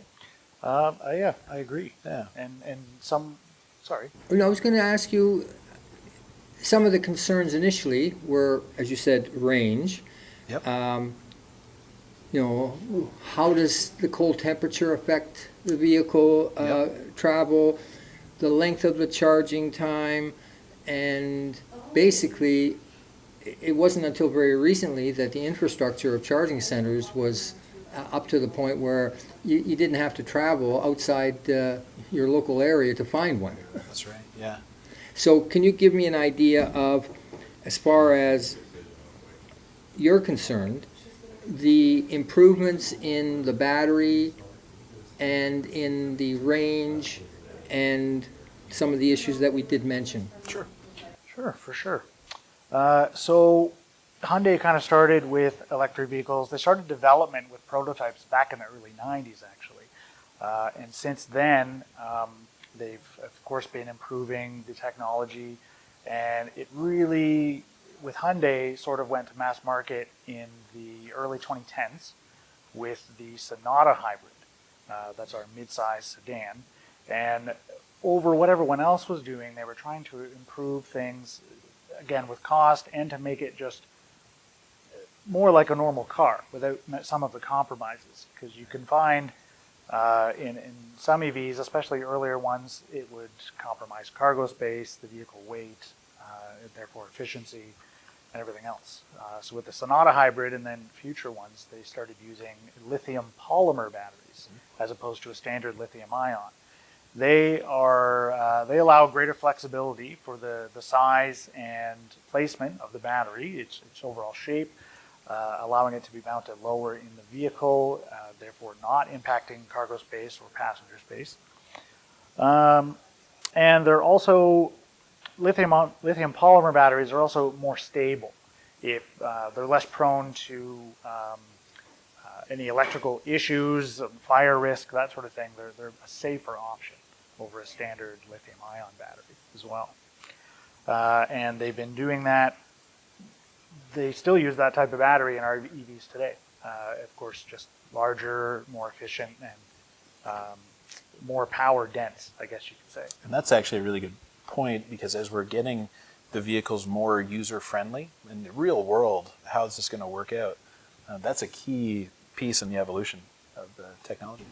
Speaker 6: Yeah, I agree.
Speaker 5: Yeah.
Speaker 6: And some, sorry.
Speaker 1: I was going to ask you, some of the concerns initially were, as you said, range.
Speaker 5: Yep.
Speaker 1: How does the cold temperature affect the vehicle travel, the length of the charging time, and basically it wasn't until very recently that the infrastructure of charging centers was up to the point where you didn't have to travel outside your local area to find one.
Speaker 5: That's right. Yeah.
Speaker 1: So can you give me an idea of, as far as you're concerned, the improvements in the battery and in the range and some of the issues that we did mention?
Speaker 5: Sure.
Speaker 6: Sure, for sure. So Hyundai kind of started with electric vehicles. They started development with prototypes back in the early 90s, actually. And since then, they've, of course, been improving the technology. And it really, with Hyundai, sort of went to mass market in the early 2010s with the Sonata Hybrid. That's our mid-size sedan. And over what everyone else was doing, they were trying to improve things, again, with cost and to make it just more like a normal car without some of the compromises. Because you can find in some EVs, especially earlier ones, it would compromise cargo space, the vehicle weight, therefore efficiency, and everything else. So with the Sonata Hybrid and then future ones, they started using lithium polymer batteries as opposed to a standard lithium ion. They allow greater flexibility for the size and placement of the battery, its overall shape, allowing it to be mounted lower in the vehicle, therefore not impacting cargo space or passenger space. And they're also, lithium polymer batteries are also more stable. If they're less prone to any electrical issues, fire risk, that sort of thing, they're a safer option over a standard lithium-ion battery as well. And they've been doing that. They still use that type of battery in our EVs today. Of course, just larger, more efficient, and more power dense, I guess you could say.
Speaker 5: And that's actually a really good point, because as we're getting the vehicles more user-friendly in the real world, how is this going to work out? That's a key piece in the evolution of the technology.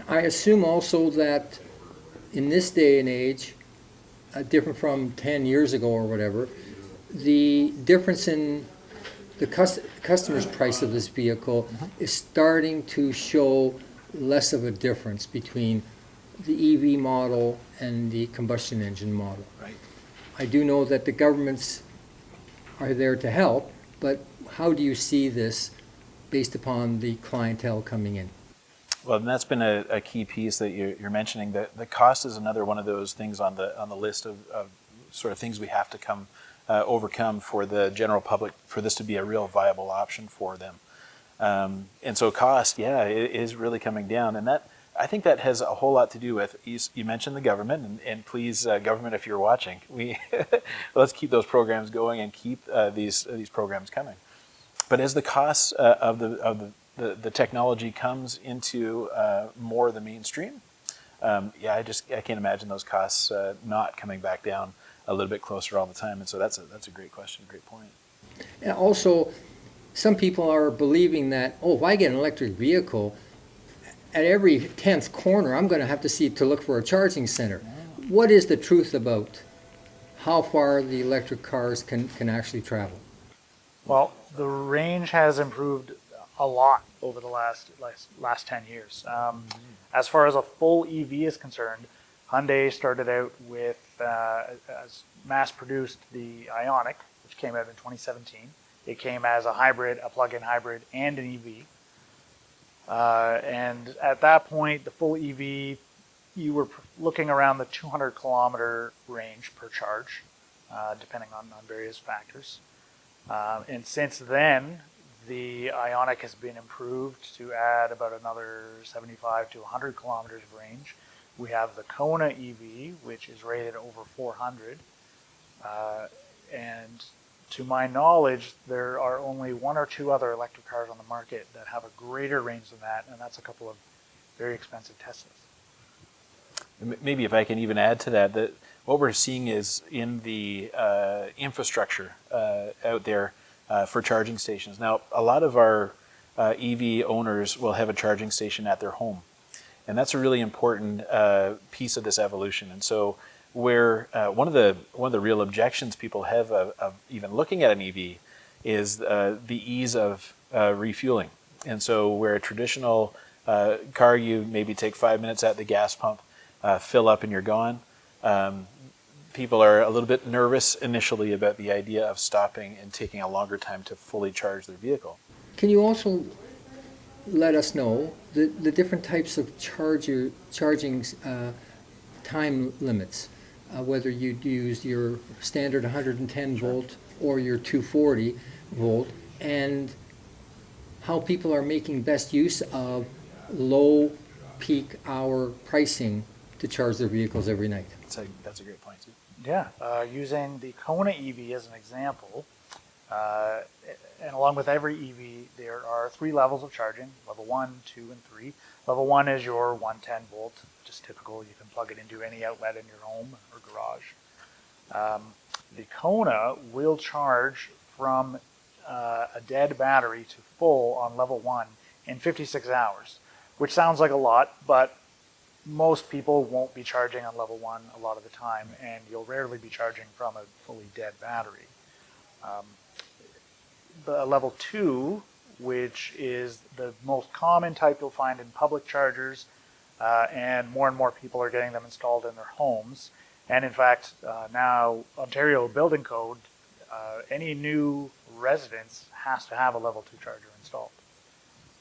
Speaker 1: I assume also that in this day and age, different from 10 years ago or whatever, the difference in the customer's price of this vehicle is starting to show less of a difference between the EV model and the combustion engine model.
Speaker 5: Right.
Speaker 1: I do know that the governments are there to help, but how do you see this based upon the clientele coming in?
Speaker 5: Well, and that's been a key piece that you're mentioning. That the cost is another one of those things on the list of sort of things we have to overcome for the general public for this to be a real viable option for them. And so cost, it is really coming down, and that I think that has a whole lot to do with, you mentioned the government, and please, government, if you're watching, let's keep those programs going and keep these programs coming. But as the costs of the technology comes into more of the mainstream, I can't imagine those costs not coming back down a little bit closer all the time. And so that's a great question, great point.
Speaker 1: And also, some people are believing that, if I get an electric vehicle, at every 10th corner, I'm going to have to look for a charging center. What is the truth about how far the electric cars can actually travel?
Speaker 6: Well, the range has improved a lot over the last 10 years. As far as a full EV is concerned, Hyundai started out with, as mass-produced the Ioniq, which came out in 2017. It came as a hybrid, a plug-in hybrid, and an EV. And at that point, the full EV, you were looking around the 200-kilometer range per charge, depending on various factors. And since then, the Ioniq has been improved to add about another 75 to 100 kilometers of range. We have the Kona EV, which is rated over 400. And to my knowledge, there are only one or two other electric cars on the market that have a greater range than that, and that's a couple of very expensive Teslas.
Speaker 5: Maybe if I can even add to that, that what we're seeing is in the infrastructure out there for charging stations. Now, a lot of our EV owners will have a charging station at their home, and that's a really important piece of this evolution. And so, where one of the real objections people have of even looking at an EV is the ease of refueling. And so, where a traditional car, you maybe take 5 minutes at the gas pump, fill up and you're gone. People are a little bit nervous initially about the idea of stopping and taking a longer time to fully charge their vehicle.
Speaker 1: Can you also let us know the different types of charging time limits, whether you used your standard 110 volt or your 240 volt, and how people are making best use of low peak hour pricing to charge their vehicles every night?
Speaker 5: That's a great point too.
Speaker 6: Yeah, using the Kona EV as an example, and along with every EV, there are 3 levels of charging, level 1, 2, and 3. Level 1 is your 110 volt, just typical. You can plug it into any outlet in your home or garage. The Kona will charge from a dead battery to full on level 1 in 56 hours, which sounds like a lot, but most people won't be charging on level 1 a lot of the time, and you'll rarely be charging from a fully dead battery. The level 2, which is the most common type you'll find in public chargers, and more people are getting them installed in their homes. And in fact, now Ontario Building Code, any new residence has to have a level 2 charger installed.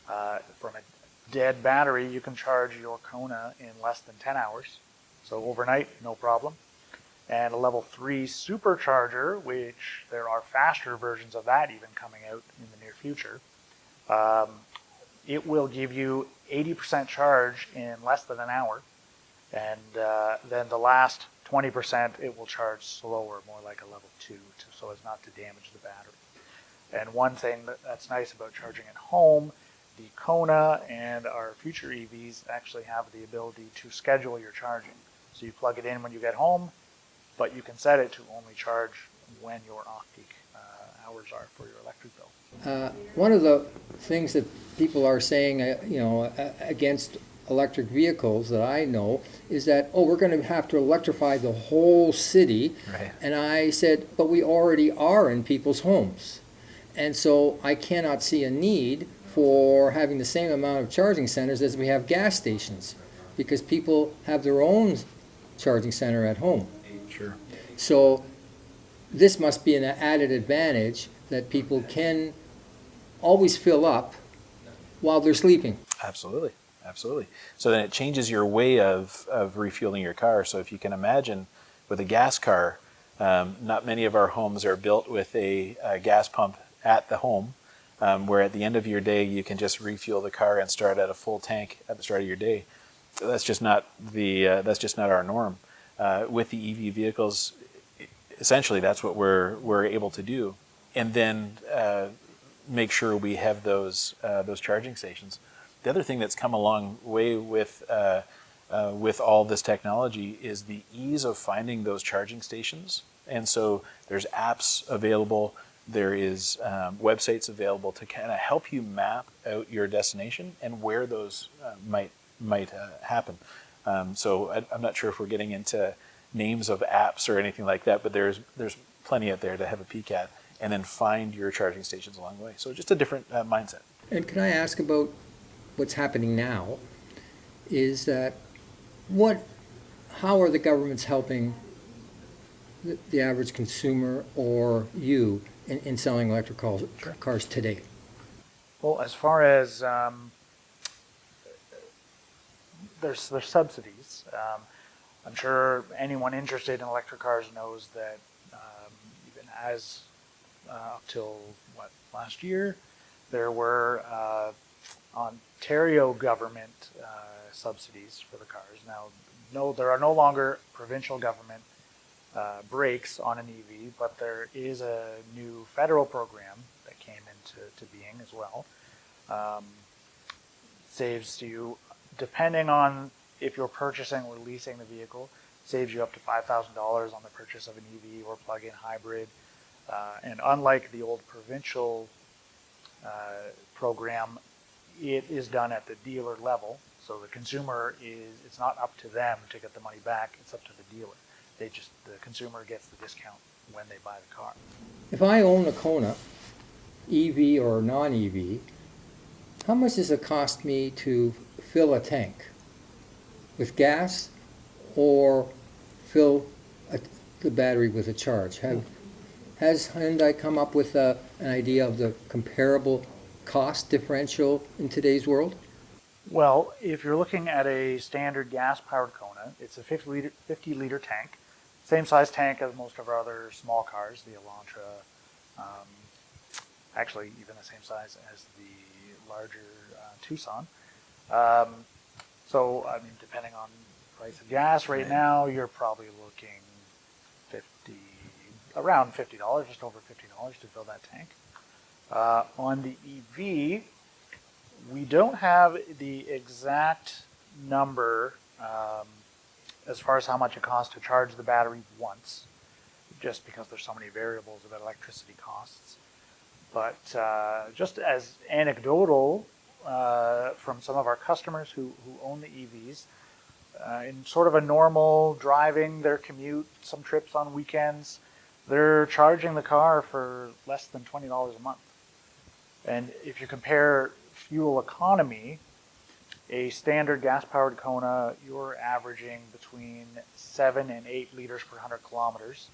Speaker 6: From a dead battery, you can charge your Kona in less than 10 hours. So overnight, no problem. And a level 3 supercharger, which there are faster versions of that even coming out in the near future, it will give you 80% charge in less than an hour. And then the last 20%, it will charge slower, more like a level 2, so as not to damage the battery. And one thing that's nice about charging at home, the Kona and our future EVs actually have the ability to schedule your charging. So you plug it in when you get home, but you can set it to only charge when your off-peak hours are for your electric bill.
Speaker 1: One of the things that people are saying, against electric vehicles that I know is that, we're going to have to electrify the whole city.
Speaker 5: Right.
Speaker 1: And I said, but we already are in people's homes. And so I cannot see a need for having the same amount of charging centers as we have gas stations, because people have their own charging center at home.
Speaker 5: Sure.
Speaker 1: So this must be an added advantage that people can always fill up while they're sleeping.
Speaker 5: Absolutely. Absolutely. So then it changes your way of refueling your car. So if you can imagine with a gas car, not many of our homes are built with a gas pump at the home, where at the end of your day you can just refuel the car and start at a full tank at the start of your day. That's just not our norm. With the EV vehicles, essentially that's what we're able to do, and then make sure we have those charging stations. The other thing that's come a long way with all this technology is the ease of finding those charging stations. And so there's apps available, there is websites available to kind of help you map out your destination and where those might happen. So I'm not sure if we're getting into names of apps or anything like that, but there's plenty out there to have a peek at and then find your charging stations along the way. So just a different mindset.
Speaker 1: And can I ask about what's happening now? Is that how are the governments helping the average consumer or you in selling electric cars today?
Speaker 6: Well, as far as there's subsidies, I'm sure anyone interested in electric cars knows that even as up till last year, there were Ontario government subsidies for the cars. Now, no, there are no longer provincial government brakes on an EV, but there is a new federal program that came into being as well. Saves you, depending on if you're purchasing or leasing the vehicle, saves you up to $5,000 on the purchase of an EV or plug-in hybrid. And unlike the old provincial program, it is done at the dealer level. So the consumer it's not up to them to get the money back, it's up to the dealer. The consumer gets the discount when they buy the car.
Speaker 1: If I own a Kona, EV or non-EV, how much does it cost me to fill a tank with gas or fill the battery with a charge? Has Hyundai come up with an idea of the comparable cost differential in today's world?
Speaker 6: Well, if you're looking at a standard gas-powered Kona, it's a 50-liter tank. Same size tank as most of our other small cars, the Elantra, actually even the same size as the larger Tucson. So, I mean, depending on the price of gas right now, you're probably looking around $50, just over $50 to fill that tank. On the EV, we don't have the exact number as far as how much it costs to charge the battery once, just because there's so many variables about electricity costs. But just as anecdotal from some of our customers who own the EVs, in sort of a normal driving, their commute, some trips on weekends, they're charging the car for less than $20 a month. And if you compare fuel economy, a standard gas-powered Kona, you're averaging between 7 and 8 liters per 100 kilometers.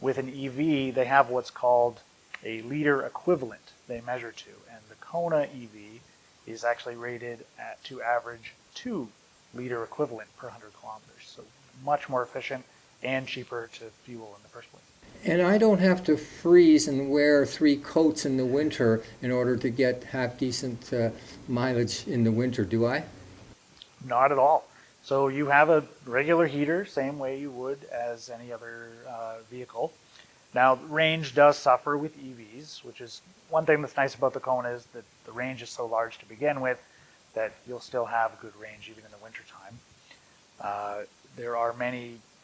Speaker 6: With an EV, they have what's called a liter equivalent they measure to, and the Kona EV is actually rated to average 2 liter equivalent per 100 kilometers. So much more efficient and cheaper to fuel in the first place.
Speaker 1: And I don't have to freeze and wear 3 coats in the winter in order to get half decent mileage in the winter, do I?
Speaker 6: Not at all. So you have a regular heater, same way you would as any other vehicle. Now, range does suffer with EVs, which is one thing that's nice about the Kona is that the range is so large to begin with that you'll still have good range even in the wintertime.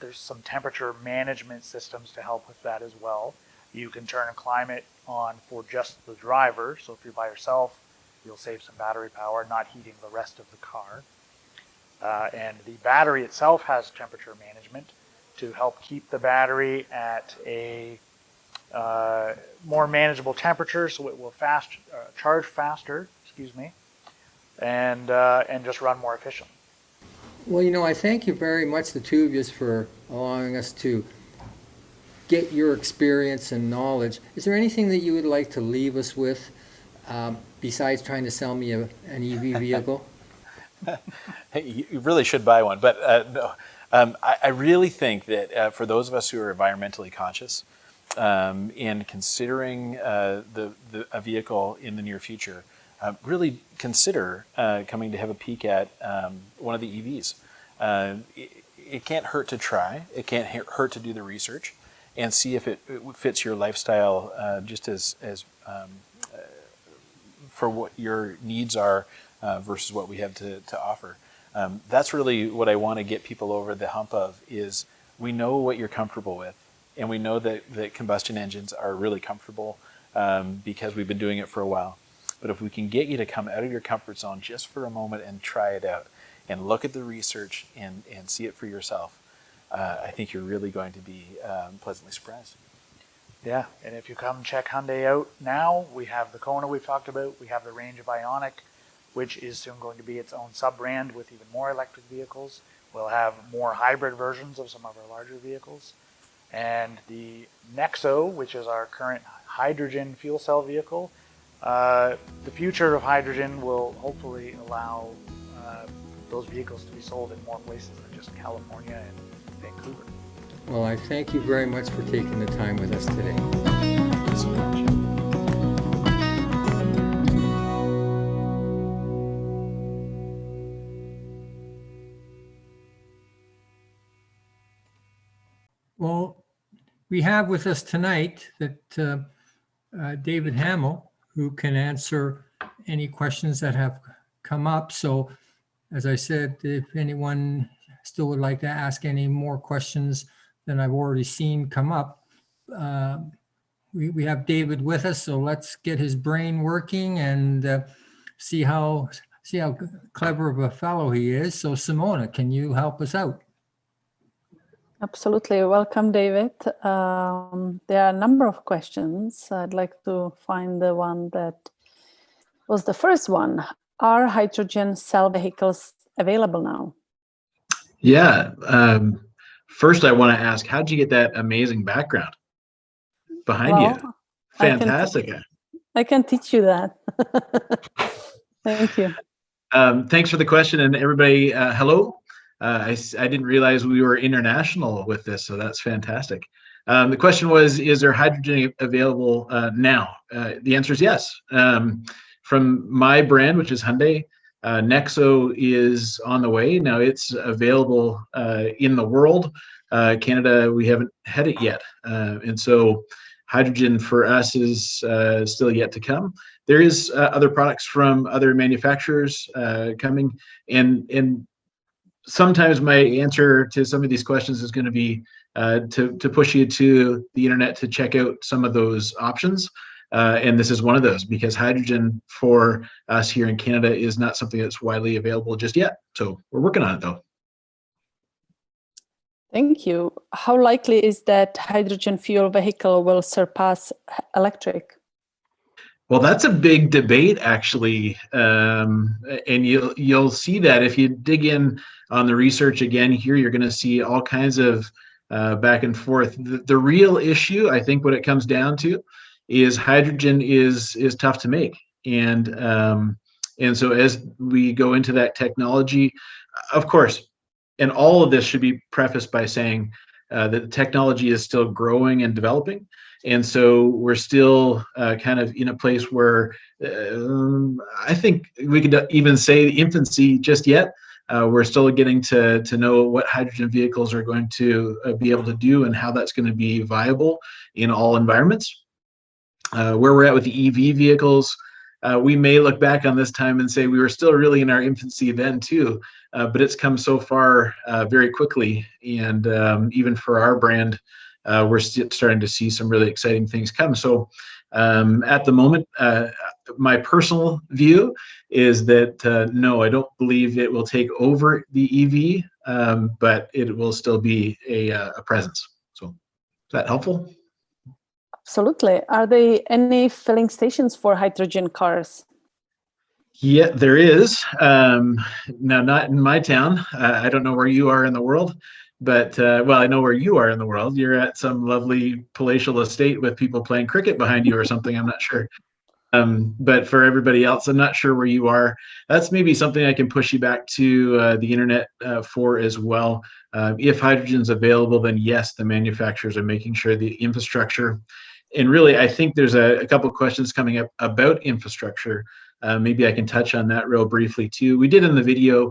Speaker 6: There's some temperature management systems to help with that as well. You can turn climate on for just the driver. So if you're by yourself, you'll save some battery power, not heating the rest of the car. And the battery itself has temperature management to help keep the battery at a more manageable temperature, so it will charge faster, and just run more efficiently.
Speaker 1: Well, you know, I thank you very much, the two of you, for allowing us to get your experience and knowledge. Is there anything that you would like to leave us with besides trying to sell me an EV vehicle?
Speaker 5: Hey, you really should buy one, but no. I really think that for those of us who are environmentally conscious and considering a vehicle in the near future, really consider coming to have a peek at one of the EVs. It can't hurt to try. It can't hurt to do the research and see if it fits your lifestyle just as for what your needs are versus what we have to offer. That's really what I want to get people over the hump of is we know what you're comfortable with, and we know that combustion engines are really comfortable because we've been doing it for a while. But if we can get you to come out of your comfort zone just for a moment and try it out and look at the research and see it for yourself, I think you're really going to be pleasantly surprised.
Speaker 6: Yeah, and if you come check Hyundai out now, we have the Kona we've talked about, we have the Range of Ioniq, which is soon going to be its own sub-brand with even more electric vehicles. We'll have more hybrid versions of some of our larger vehicles. And the Nexo, which is our current hydrogen fuel cell vehicle, the future of hydrogen will hopefully allow those vehicles to be sold in more places than just California and Vancouver.
Speaker 1: Well, I thank you very much for taking the time with us today.
Speaker 5: Thank you so much.
Speaker 1: Well, we have with us tonight that David Hamill, who can answer any questions that have come up. So as I said, if anyone still would like to ask any more questions than I've already seen come up, we have David with us, so let's get his brain working and see how clever of a fellow he is. So Simona, can you help us out?
Speaker 4: Absolutely. Welcome, David. There are a number of questions. I'd like to find the one that was the first one. Are hydrogen cell vehicles available now?
Speaker 7: Yeah. First, I want to ask, how'd you get that amazing background behind you? Fantastic.
Speaker 4: I can teach you that. Thank you.
Speaker 7: Thanks for the question, and everybody, hello. I didn't realize we were international with this, so that's fantastic. The question was, is there hydrogen available now? The answer is yes. From my brand, which is Hyundai, Nexo is on the way. Now it's available in the world. Canada, we haven't had it yet. And so hydrogen for us is still yet to come. There is other products from other manufacturers coming, and sometimes my answer to some of these questions is going to be to push you to the internet to check out some of those options. And this is one of those, because hydrogen for us here in Canada is not something that's widely available just yet. So we're working on it though.
Speaker 4: Thank you. How likely is that hydrogen fuel vehicle will surpass electric?
Speaker 7: Well, that's a big debate, actually, and you'll see that if you dig in on the research again here. You're going to see all kinds of back and forth. The real issue, I think, what it comes down to, is hydrogen is tough to make, and so as we go into that technology, of course, and all of this should be prefaced by saying that the technology is still growing and developing. And so we're still kind of in a place where I think we could even say infancy just yet. We're still getting to know what hydrogen vehicles are going to be able to do and how that's going to be viable in all environments. Where we're at with the EV vehicles, we may look back on this time and say we were still really in our infancy then too, but it's come so far very quickly. And even for our brand, we're starting to see some really exciting things come. So at the moment, my personal view is that no, I don't believe it will take over the EV, but it will still be a presence. So is that helpful?
Speaker 4: Absolutely. Are there any filling stations for hydrogen cars?
Speaker 7: Yeah, there is. Now, not in my town. I don't know where you are in the world, but well, I know where you are in the world. You're at some lovely palatial estate with people playing cricket behind you or something. I'm not sure. But for everybody else, I'm not sure where you are. That's maybe something I can push you back to the internet for as well. If hydrogen's available, then yes, the manufacturers are making sure the infrastructure. And really, I think there's a couple of questions coming up about infrastructure. Maybe I can touch on that real briefly too. We did in the video,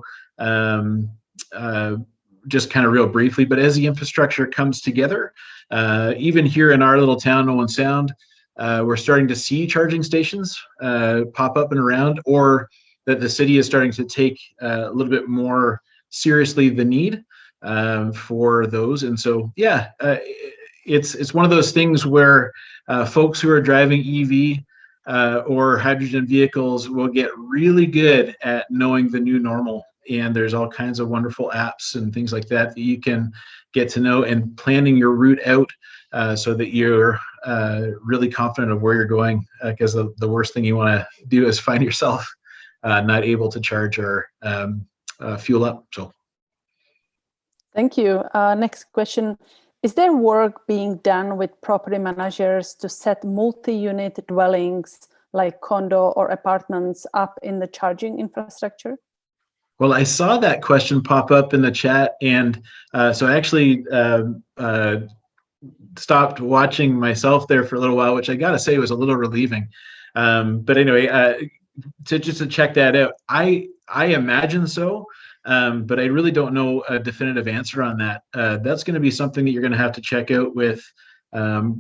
Speaker 7: just kind of real briefly, but as the infrastructure comes together, even here in our little town, Owen Sound, we're starting to see charging stations pop up and around, or that the city is starting to take a little bit more seriously the need for those. And so, yeah, it's one of those things where folks who are driving EV or hydrogen vehicles will get really good at knowing the new normal. And there's all kinds of wonderful apps and things like that that you can get to know, and planning your route out so that you're really confident of where you're going, because the worst thing you want to do is find yourself not able to charge or fuel up. So
Speaker 4: thank you. Next question. Is there work being done with property managers to set multi-unit dwellings like condo or apartments up in the charging infrastructure?
Speaker 7: Well, I saw that question pop up in the chat, and so I actually stopped watching myself there for a little while, which I gotta say was a little relieving. But anyway, to check that out, I imagine so, but I really don't know a definitive answer on that. That's going to be something that you're going to have to check out with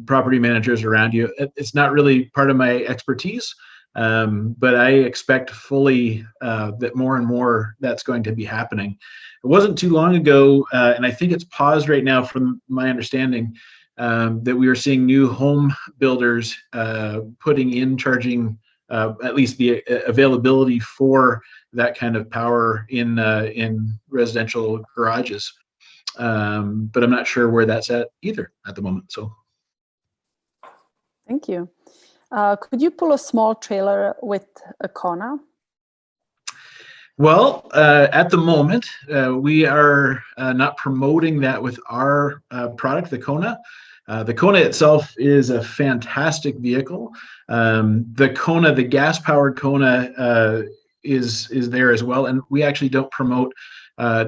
Speaker 7: property managers around you. It's not really part of my expertise, but I expect fully that more and more that's going to be happening. It wasn't too long ago, and I think it's paused right now from my understanding, that we were seeing new home builders putting in charging, at least the availability for that kind of power in residential garages. But I'm not sure where that's at either at the moment. So,
Speaker 4: thank you. Could you pull a small trailer with a Kona?
Speaker 7: Well, at the moment, we are not promoting that with our product, the Kona. The Kona itself is a fantastic vehicle. The Kona, the gas-powered Kona, is there as well, and we actually don't promote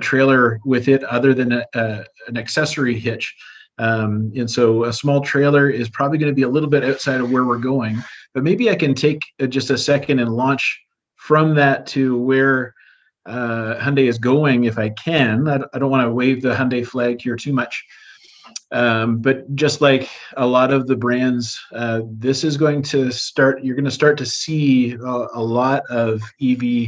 Speaker 7: trailer with it other than an accessory hitch. And so a small trailer is probably going to be a little bit outside of where we're going, but maybe I can take just a second and launch from that to where Hyundai is going if I can. I don't want to wave the Hyundai flag here too much. But just like a lot of the brands, this is going to start, you're going to start to see a lot of EV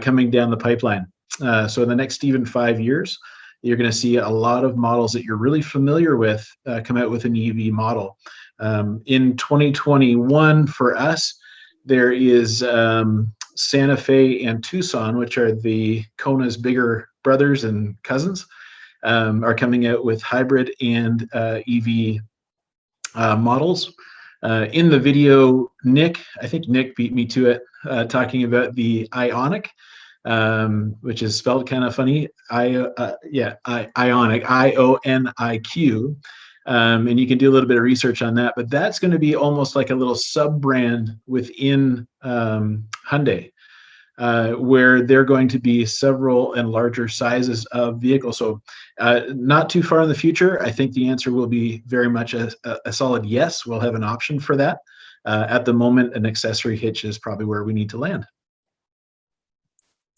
Speaker 7: coming down the pipeline. So in the next even 5 years, you're going to see a lot of models that you're really familiar with come out with an EV model. In 2021, for us, there is Santa Fe and Tucson, which are the Kona's bigger brothers and cousins, are coming out with hybrid and EV models. In the video, I think Nick beat me to it, talking about the Ioniq, which is spelled kind of funny. Ioniq, IONIQ. And you can do a little bit of research on that, but that's going to be almost like a little sub-brand within Hyundai, where they're going to be several and larger sizes of vehicles. So not too far in the future, I think the answer will be very much a solid yes. We'll have an option for that. At the moment, an accessory hitch is probably where we need to land.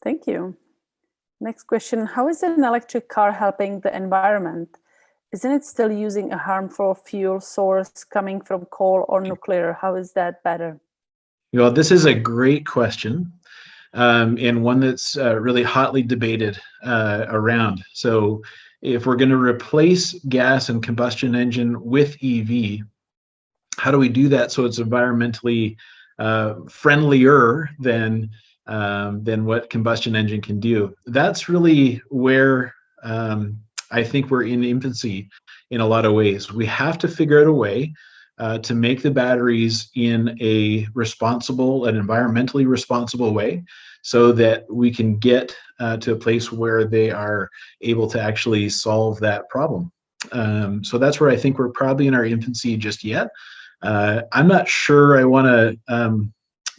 Speaker 4: Thank you. Next question. How is an electric car helping the environment? Isn't it still using a harmful fuel source coming from coal or nuclear? How is that better?
Speaker 7: Well, this is a great question, and one that's really hotly debated around. So if we're going to replace gas and combustion engine with EV, how do we do that so it's environmentally friendlier than what combustion engine can do? That's really where I think we're in infancy in a lot of ways. We have to figure out a way to make the batteries in a responsible and environmentally responsible way so that we can get to a place where they are able to actually solve that problem. So that's where I think we're probably in our infancy just yet. I'm not sure I want to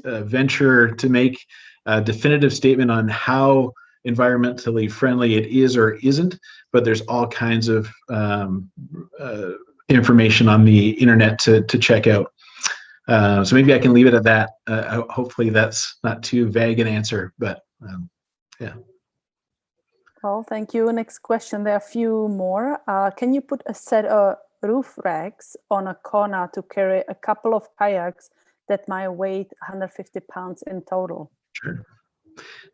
Speaker 7: venture to make a definitive statement on how environmentally friendly it is or isn't, but there's all kinds of information on the internet to check out. So maybe I can leave it at that. Hopefully that's not too vague an answer, but yeah.
Speaker 4: Well, thank you. Next question. There are a few more. Can you put a set of roof racks on a Kona to carry a couple of kayaks that might weigh 150 pounds in total?
Speaker 7: Sure.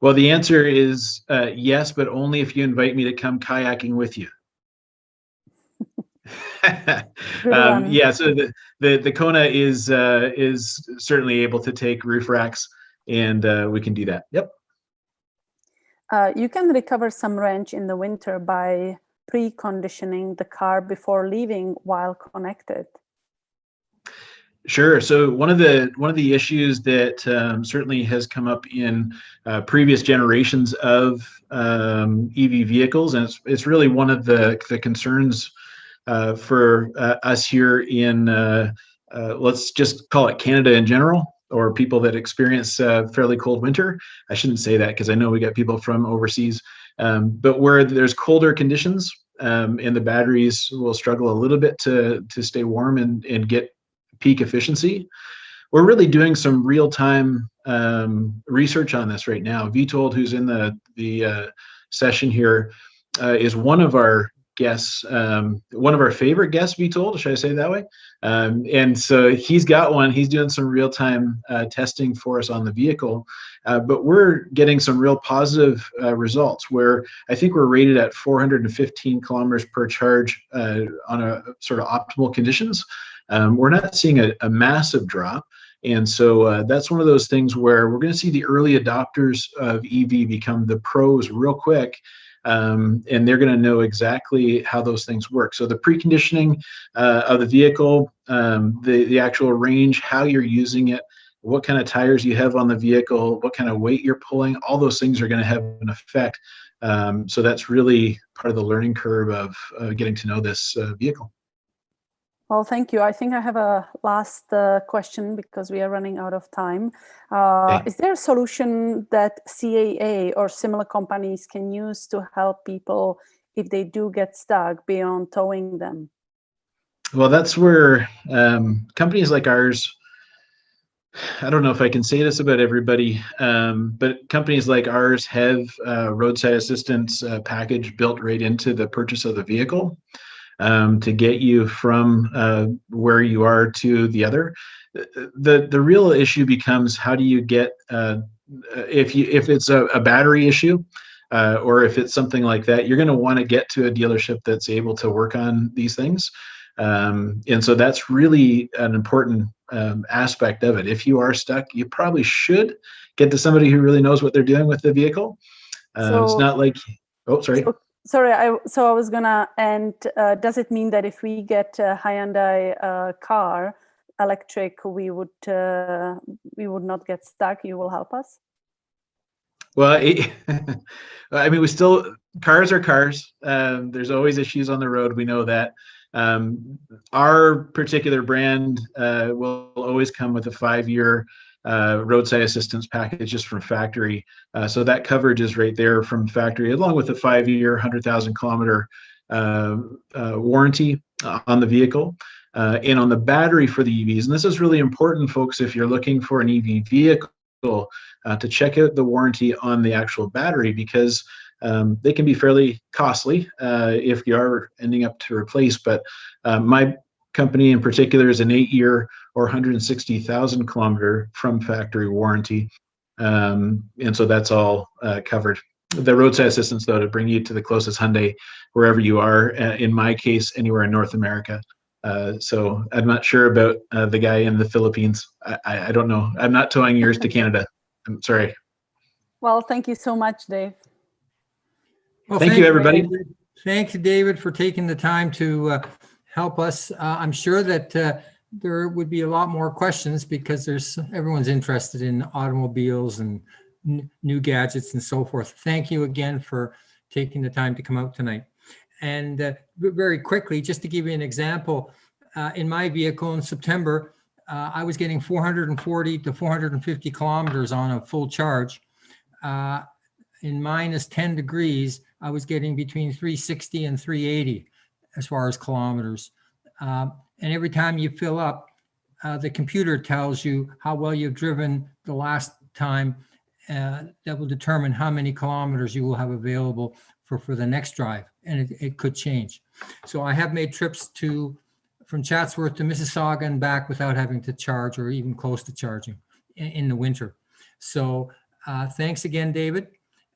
Speaker 7: Well, the answer is yes, but only if you invite me to come kayaking with you. Yeah, so the Kona is certainly able to take roof racks, and we can do that. Yep.
Speaker 4: You can recover some range in the winter by preconditioning the car before leaving while connected.
Speaker 7: Sure. So one of the issues that certainly has come up in previous generations of EV vehicles, and it's really one of the concerns for us here in let's just call it Canada in general, or people that experience fairly cold winter. I shouldn't say that because I know we got people from overseas, but where there's colder conditions, and the batteries will struggle a little bit to stay warm and get peak efficiency. We're really doing some real-time research on this right now. Vitold, who's in the session here, is one of our guests, one of our favorite guests, Vitold, should I say it that way? And so he's got one. He's doing some real-time testing for us on the vehicle, but we're getting some real positive results where I think we're rated at 415 kilometers per charge on a sort of optimal conditions. We're not seeing a massive drop. And so that's one of those things where we're going to see the early adopters of EV become the pros real quick. And they're going to know exactly how those things work. So the preconditioning of the vehicle, the actual range, how you're using it, what kind of tires you have on the vehicle, what kind of weight you're pulling, all those things are going to have an effect. So that's really part of the learning curve of getting to know this vehicle.
Speaker 4: Well, thank you. I think I have a last question because we are running out of time. Is there a solution that CAA or similar companies can use to help people if they do get stuck beyond towing them?
Speaker 7: Well, that's where companies like ours, I don't know if I can say this about everybody, but companies like ours have a roadside assistance package built right into the purchase of the vehicle. To get you from where you are to the other. The real issue becomes how do you get if it's a battery issue or if it's something like that, you're going to want to get to a dealership that's able to work on these things. And so that's really an important aspect of it. If you are stuck, you probably should get to somebody who really knows what they're doing with the vehicle. It's not like, oh, sorry.
Speaker 4: Sorry, I was gonna end. Does it mean that if we get a Hyundai car, electric, we would not get stuck? You will help us?
Speaker 7: Well, I mean, cars are cars. There's always issues on the road. We know that. Our particular brand will always come with a 5-year roadside assistance package just from factory. So that coverage is right there from factory, along with a 5-year, 100,000 kilometer warranty on the vehicle. And on the battery for the EVs, and this is really important, folks, if you're looking for an EV vehicle, to check out the warranty on the actual battery, because they can be fairly costly if you are ending up to replace. But my company in particular is an 8-year or 160,000 kilometer from factory warranty. And so that's all covered. The roadside assistance, though, to bring you to the closest Hyundai, wherever you are, in my case, anywhere in North America. So I'm not sure about the guy in the Philippines. I don't know. I'm not towing yours to Canada. I'm sorry.
Speaker 4: Well, thank you so much, Dave.
Speaker 1: Well,
Speaker 7: thank you, everybody.
Speaker 1: David. Thank you, David, for taking the time to help us. I'm sure that there would be a lot more questions because everyone's interested in automobiles and new gadgets and so forth. Thank you again for taking the time to come out tonight. And very quickly, just to give you an example, in my vehicle in September, I was getting 440 to 450 kilometers on a full charge. In minus 10 degrees, I was getting between 360 and 380 as far as kilometers. And every time you fill up, the computer tells you how well you've driven the last time. That will determine how many kilometers you will have available for the next drive, and it could change. So I have made trips from Chatsworth to Mississauga and back without having to charge or even close to charging in the winter. So thanks again, David.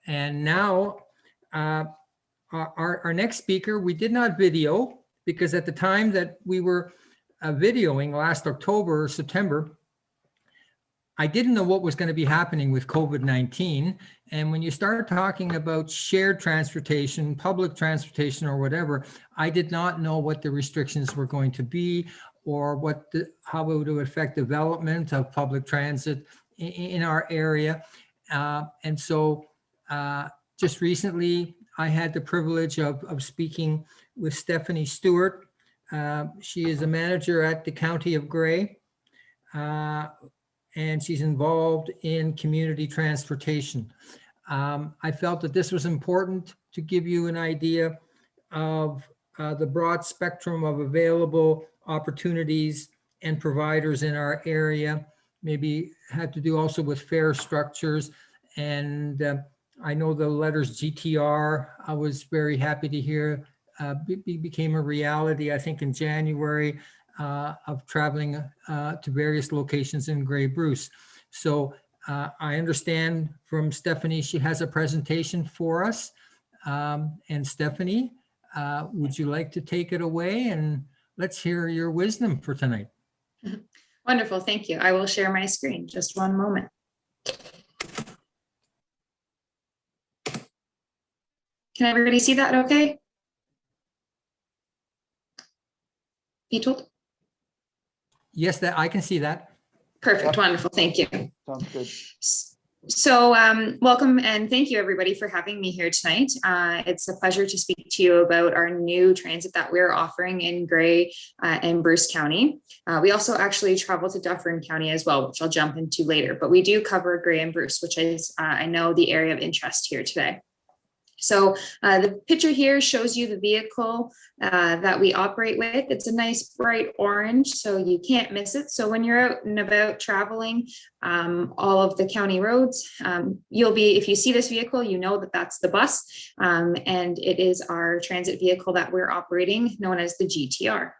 Speaker 1: And now our next speaker, we did not video because at the time that we were videoing last October or September, I didn't know what was going to be happening with COVID-19. And when you start talking about shared transportation, public transportation or whatever, I did not know what the restrictions were going to be or how it would affect development of public transit in our area. And so just recently, I had the privilege of speaking with Stephanie Stewart. She is a manager at the County of Grey. And she's involved in community transportation. I felt that this was important to give you an idea of the broad spectrum of available opportunities and providers in our area. Maybe had to do also with fare structures. And I know the letters GTR, I was very happy to hear became a reality, I think in January, of traveling to various locations in Grey Bruce. So I understand from Stephanie, she has a presentation for us. And Stephanie, would you like to take it away, and let's hear your wisdom for tonight.
Speaker 8: Wonderful, thank you. I will share my screen, just one moment. Can everybody see that okay? Vitold?
Speaker 1: Yes, that I can see that.
Speaker 8: Perfect, wonderful, thank you.
Speaker 2: Sounds good.
Speaker 8: So welcome and thank you everybody for having me here tonight. It's a pleasure to speak to you about our new transit that we're offering in Grey and Bruce County. We also actually travel to Dufferin County as well, which I'll jump into later, but we do cover Grey and Bruce, which is, I know, the area of interest here today. So the picture here shows you the vehicle that we operate with. It's a nice bright orange, so you can't miss it. So when you're out and about traveling all of the county roads, you'll be, if you see this vehicle, you know that that's the bus, and it is our transit vehicle that we're operating, known as the GTR.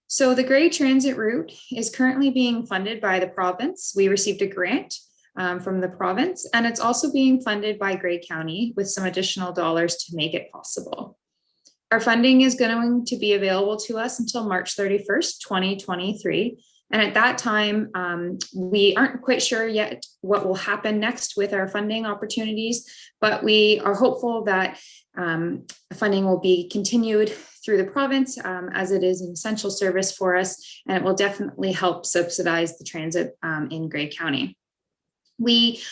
Speaker 8: So the Grey Transit route is currently being funded by the province. We received a grant from the province, and it's also being funded by Grey County with some additional dollars to make it possible. Our funding is going to be available to us until March 31st, 2023. And at that time, we aren't quite sure yet what will happen next with our funding opportunities, but we are hopeful that funding will be continued through the province as it is an essential service for us, and it will definitely help subsidize the transit in Grey County. We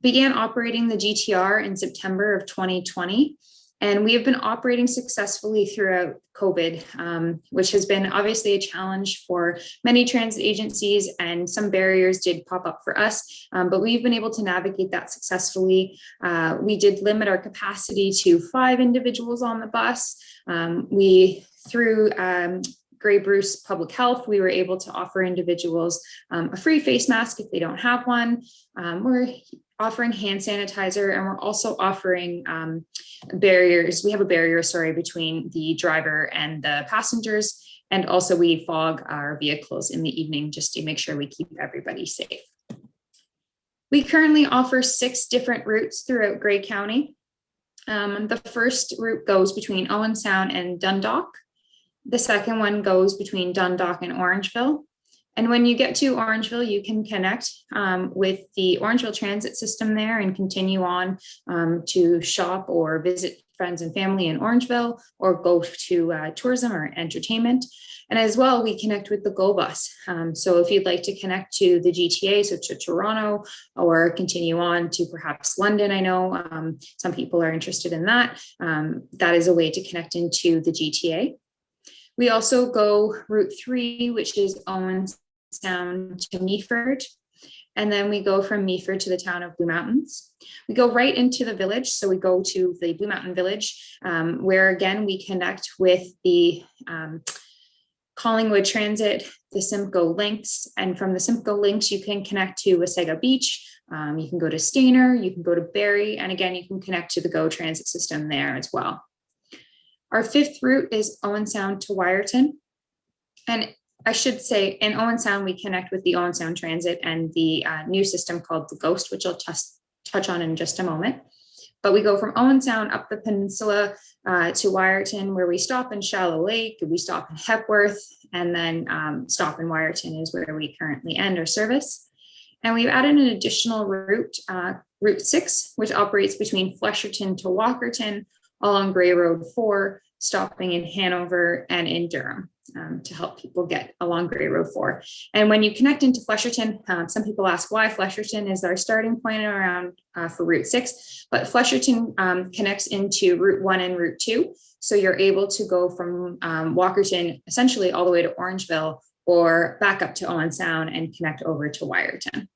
Speaker 8: began operating the GTR in September of 2020, and we have been operating successfully throughout COVID, which has been obviously a challenge for many transit agencies, and some barriers did pop up for us, but we've been able to navigate that successfully. We did limit our capacity to 5 individuals on the bus. Through Grey Bruce Public Health, we were able to offer individuals a free face mask if they don't have one. We're offering hand sanitizer, and we're also offering barriers. We have a barrier, between the driver and the passengers. And also we fog our vehicles in the evening just to make sure we keep everybody safe. We currently offer 6 different routes throughout Grey County. The first route goes between Owen Sound and Dundalk. The second one goes between Dundalk and Orangeville. And when you get to Orangeville, you can connect with the Orangeville transit system there and continue on to shop or visit friends and family in Orangeville, or go to tourism or entertainment. And as well, we connect with the GO bus. So if you'd like to connect to the GTA, so to Toronto, or continue on to perhaps London, I know some people are interested in that. That is a way to connect into the GTA. We also go Route 3, which is Owen Sound to Meaford. And then we go from Meaford to the town of Blue Mountains. We go right into the village. So we go to the Blue Mountain Village, where again, we connect with the Collingwood Transit, the Simcoe Links. And from the Simcoe Links, you can connect to Wasaga Beach. You can go to Stayner, you can go to Barrie. And again, you can connect to the GO transit system there as well. Our 5th route is Owen Sound to Wyerton. And I should say, in Owen Sound, we connect with the Owen Sound Transit and the new system called the Ghost, which I'll touch on in just a moment. But we go from Owen Sound up the peninsula to Wyerton, where we stop in Shallow Lake, we stop in Hepworth, and then stop in Wyerton is where we currently end our service. And we've added an additional route, Route 6, which operates between Flesherton to Walkerton, along Grey Road 4, stopping in Hanover and in Durham to help people get along Grey Road 4. And when you connect into Flesherton, some people ask why Flesherton is our starting point around for Route 6, but Flesherton connects into Route 1 and Route 2. So you're able to go from Walkerton essentially all the way to Orangeville, or back up to Owen Sound and connect over to Wyerton.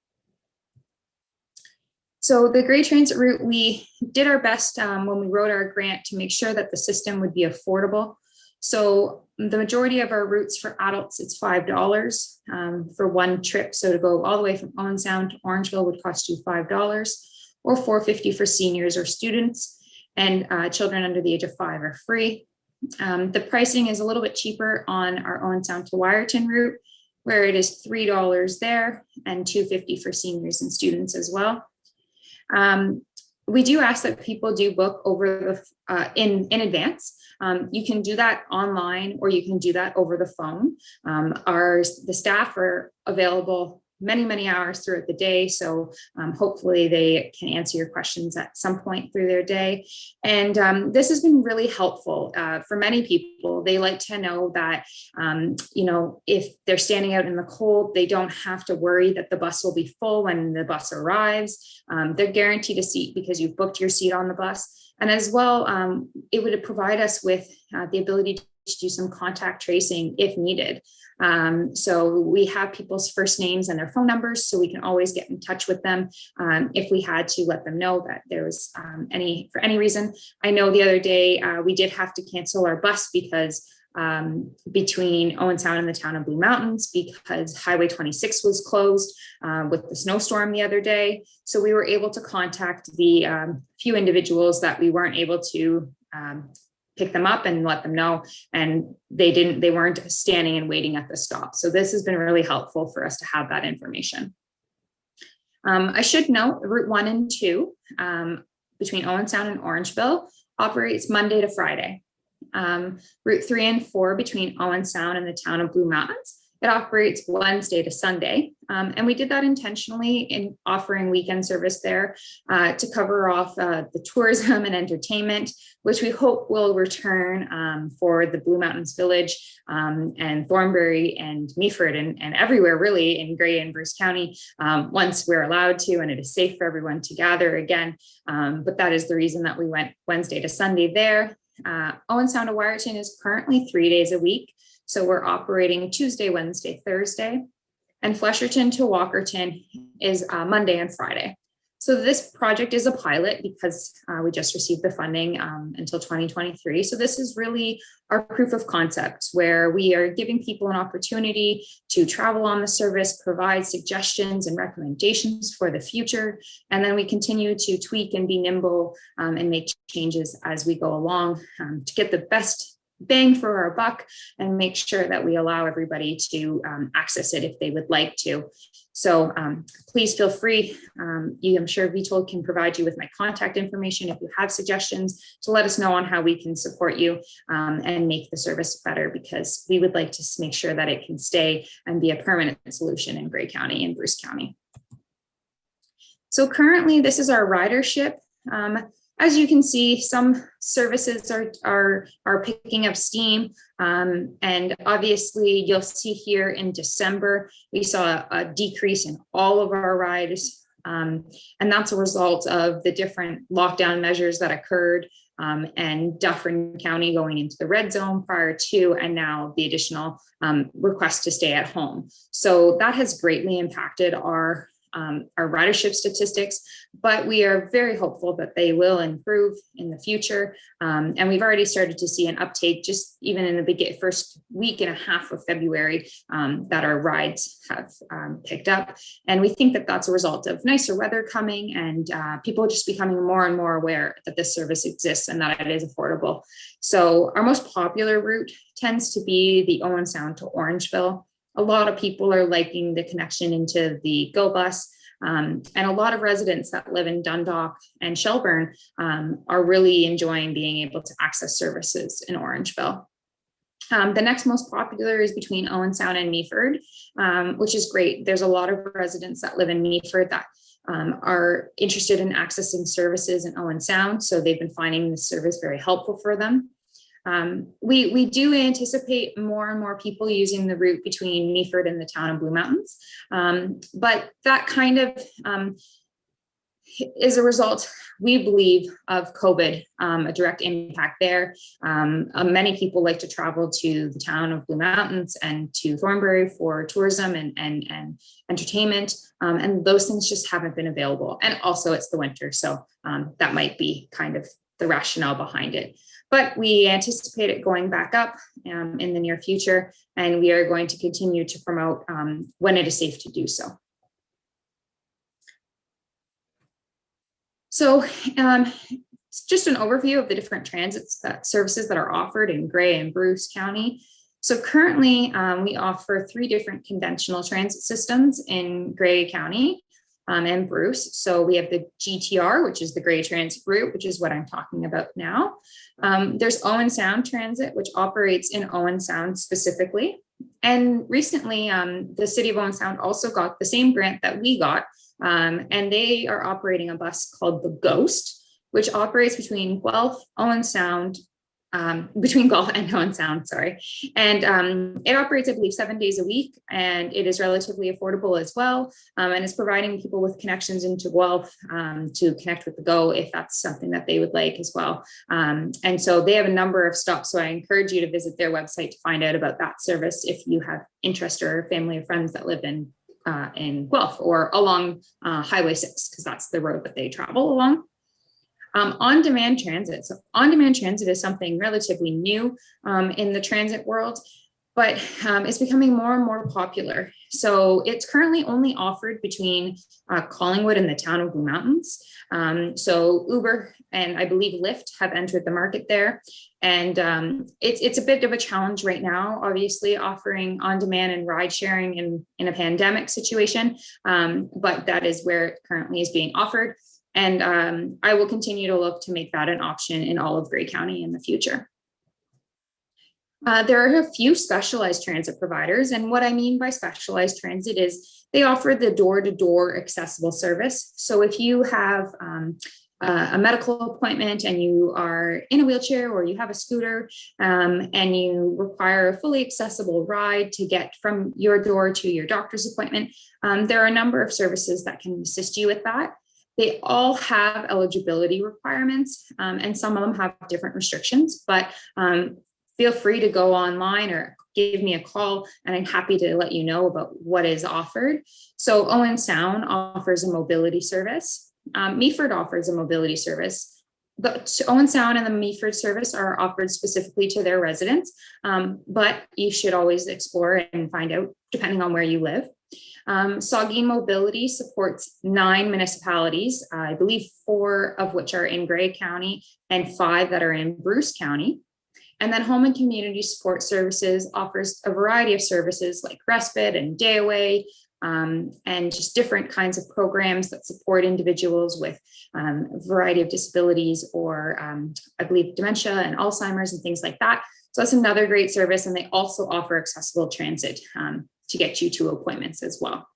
Speaker 8: So the Gray Transit route, we did our best when we wrote our grant to make sure that the system would be affordable. So the majority of our routes for adults, it's $5 for one trip. So to go all the way from Owen Sound to Orangeville would cost you $5, or $4.50 for seniors or students, and children under the age of 5 are free. The pricing is a little bit cheaper on our Owen Sound to Wyerton route, where it is $3 there and $2.50 for seniors and students as well. We do ask that people do book over the in advance. You can do that online, or you can do that over the phone. The staff are available many hours throughout the day, so hopefully they can answer your questions at some point through their day. And this has been really helpful for many people. They like to know that if they're standing out in the cold, they don't have to worry that the bus will be full when the bus arrives. They're guaranteed a seat because you've booked your seat on the bus. And as well, it would provide us with the ability to do some contact tracing if needed. So we have people's first names and their phone numbers, so we can always get in touch with them if we had to let them know that there was for any reason. I know the other day we did have to cancel our bus because between Owen Sound and the town of Blue Mountains, because Highway 26 was closed with the snowstorm the other day. So we were able to contact the few individuals that we weren't able to pick them up and let them know, and they weren't standing and waiting at the stop. So this has been really helpful for us to have that information. I should note Route 1 and 2 between Owen Sound and Orangeville operates Monday to Friday. Route 3 and 4 between Owen Sound and the town of Blue Mountains, it operates Wednesday to Sunday. And we did that intentionally in offering weekend service there to cover off the tourism and entertainment, which we hope will return for the Blue Mountains Village and Thornbury and Meaford and everywhere really in Grey and Bruce County once we're allowed to and it is safe for everyone to gather again. But that is the reason that we went Wednesday to Sunday there. Owen Sound to Wyerton is currently 3 days a week. So we're operating Tuesday, Wednesday, Thursday, and Flesherton to Walkerton is Monday and Friday. So this project is a pilot because we just received the funding until 2023. So this is really our proof of concept where we are giving people an opportunity to travel on the service, provide suggestions and recommendations for the future. And then we continue to tweak and be nimble and make changes as we go along to get the best bang for our buck and make sure that we allow everybody to access it if they would like to. So please feel free. I'm sure Vitold can provide you with my contact information if you have suggestions to let us know on how we can support you and make the service better, because we would like to make sure that it can stay and be a permanent solution in Grey County and Bruce County. So currently this is our ridership. As you can see, some services are picking up steam. And obviously you'll see here in December, we saw a decrease in all of our rides. And that's a result of the different lockdown measures that occurred and Dufferin County going into the red zone prior to, and now the additional request to stay at home. So that has greatly impacted our ridership statistics, but we are very hopeful that they will improve in the future. And we've already started to see an uptake just even in the first week and a half of February that our rides have picked up. And we think that that's a result of nicer weather coming and people just becoming more and more aware that this service exists and that it is affordable. So our most popular route tends to be the Owen Sound to Orangeville. A lot of people are liking the connection into the GO bus, and a lot of residents that live in Dundalk and Shelburne are really enjoying being able to access services in Orangeville. The next most popular is between Owen Sound and Meaford, which is great. There's a lot of residents that live in Meaford that are interested in accessing services in Owen Sound, so they've been finding this service very helpful for them. We do anticipate more and more people using the route between Meaford and the town of Blue Mountains, but that kind of is a result, we believe, of COVID, a direct impact there. Many people like to travel to the town of Blue Mountains and to Thornbury for tourism and entertainment, and those things just haven't been available. And also it's the winter, so that might be kind of the rationale behind it. But we anticipate it going back up in the near future, and we are going to continue to promote when it is safe to do so. So it's just an overview of the different transit services that are offered in Grey and Bruce County. So currently we offer 3 different conventional transit systems in Grey County and Bruce. So we have the GTR, which is the Grey Transit route, which is what I'm talking about now. There's Owen Sound Transit, which operates in Owen Sound specifically. And recently, the city of Owen Sound also got the same grant that we got, and they are operating a bus called the Ghost, which operates between Guelph, Owen Sound, between Guelph and Owen Sound, sorry. And it operates, I believe, 7 days a week, and it is relatively affordable as well. And it's providing people with connections into Guelph to connect with the GO if that's something that they would like as well. And so they have a number of stops. So I encourage you to visit their website to find out about that service if you have interest or family or friends that live in Guelph or along Highway 6, because that's the road that they travel along. On-demand transit. So on-demand transit is something relatively new in the transit world, but it's becoming more and more popular. So it's currently only offered between Collingwood and the town of Blue Mountains. So Uber and I believe Lyft have entered the market there. And it's a bit of a challenge right now, obviously offering on-demand and ride sharing in a pandemic situation, but that is where it currently is being offered. And I will continue to look to make that an option in all of Grey County in the future. There are a few specialized transit providers. And what I mean by specialized transit is they offer the door-to-door accessible service. So if you have a medical appointment and you are in a wheelchair or you have a scooter and you require a fully accessible ride to get from your door to your doctor's appointment, there are a number of services that can assist you with that. They all have eligibility requirements, and some of them have different restrictions, but feel free to go online or give me a call, and I'm happy to let you know about what is offered. So Owen Sound offers a mobility service. Meaford offers a mobility service. But Owen Sound and the Meaford service are offered specifically to their residents, but you should always explore and find out depending on where you live. Saugeen Mobility supports 9 municipalities, I believe 4 of which are in Grey County and 5 that are in Bruce County. And then Home and Community Support Services offers a variety of services like respite and day away, and just different kinds of programs that support individuals with a variety of disabilities or I believe dementia and Alzheimer's and things like that. So that's another great service. And they also offer accessible transit to get you to appointments as well.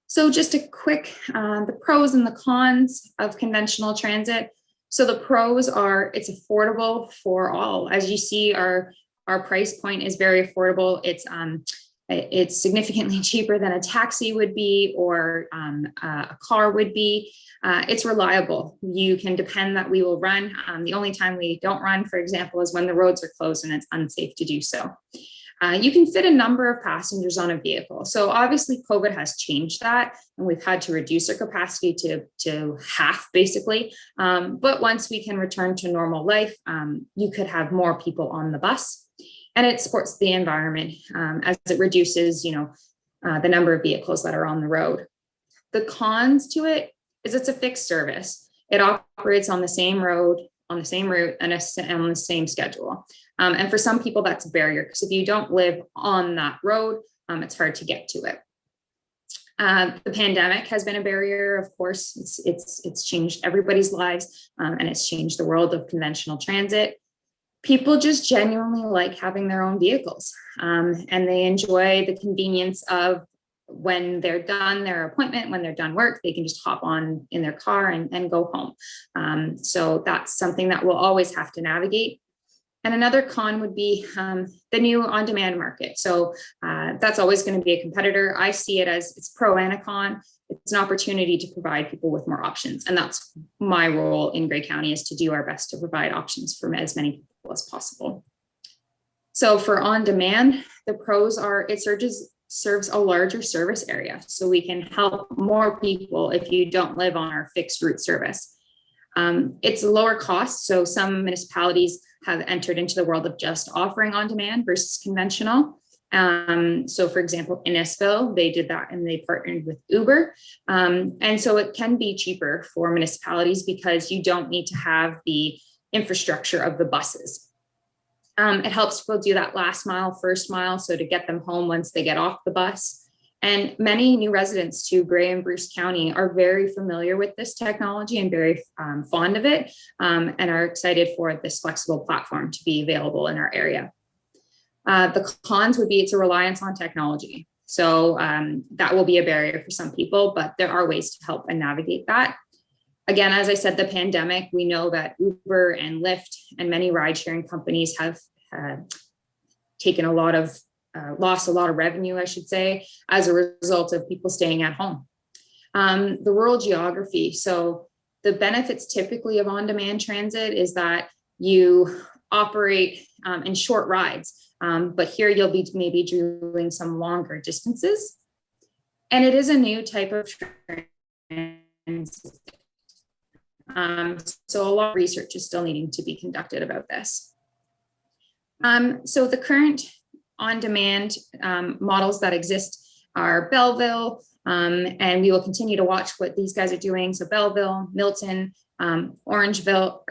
Speaker 8: So just a quick, the pros and the cons of conventional transit. So the pros are it's affordable for all. As you see, our price point is very affordable. It's significantly cheaper than a taxi would be or a car would be. It's reliable. You can depend that we will run. The only time we don't run, for example, is when the roads are closed and it's unsafe to do so. You can fit a number of passengers on a vehicle. So obviously COVID has changed that and we've had to reduce our capacity to half basically. But once we can return to normal life, you could have more people on the bus, and it supports the environment as it reduces, the number of vehicles that are on the road. The cons to it is it's a fixed service. It operates on the same road, on the same route, and on the same schedule. And for some people, that's a barrier because if you don't live on that road, it's hard to get to it. The pandemic has been a barrier, of course. It's changed everybody's lives, and it's changed the world of conventional transit. People just genuinely like having their own vehicles, and they enjoy the convenience of when they're done their appointment, when they're done work, they can just hop on in their car and go home. So that's something that we'll always have to navigate. And another con would be the new on-demand market. So that's always going to be a competitor. I see it as it's pro and a con. It's an opportunity to provide people with more options. And that's my role in Grey County, is to do our best to provide options for as many people as possible. So for on-demand, the pros are it serves a larger service area. So we can help more people if you don't live on our fixed route service. It's lower cost. So some municipalities have entered into the world of just offering on-demand versus conventional. So for example, Innisfil, they did that and they partnered with Uber. And so it can be cheaper for municipalities because you don't need to have the infrastructure of the buses. It helps people do that last mile, first mile, so to get them home once they get off the bus. And many new residents to Grey and Bruce County are very familiar with this technology and very fond of it, and are excited for this flexible platform to be available in our area. The cons would be it's a reliance on technology. So that will be a barrier for some people, but there are ways to help and navigate that. Again, as I said, the pandemic, we know that Uber and Lyft and many ride sharing companies have taken lost a lot of revenue, I should say, as a result of people staying at home. The rural geography. So the benefits typically of on-demand transit is that you operate in short rides, but here you'll be maybe doing some longer distances. And it is a new type of transit. So a lot of research is still needing to be conducted about this. So the current on-demand models that exist are Belleville, and we will continue to watch what these guys are doing. So Belleville, Milton, Oakville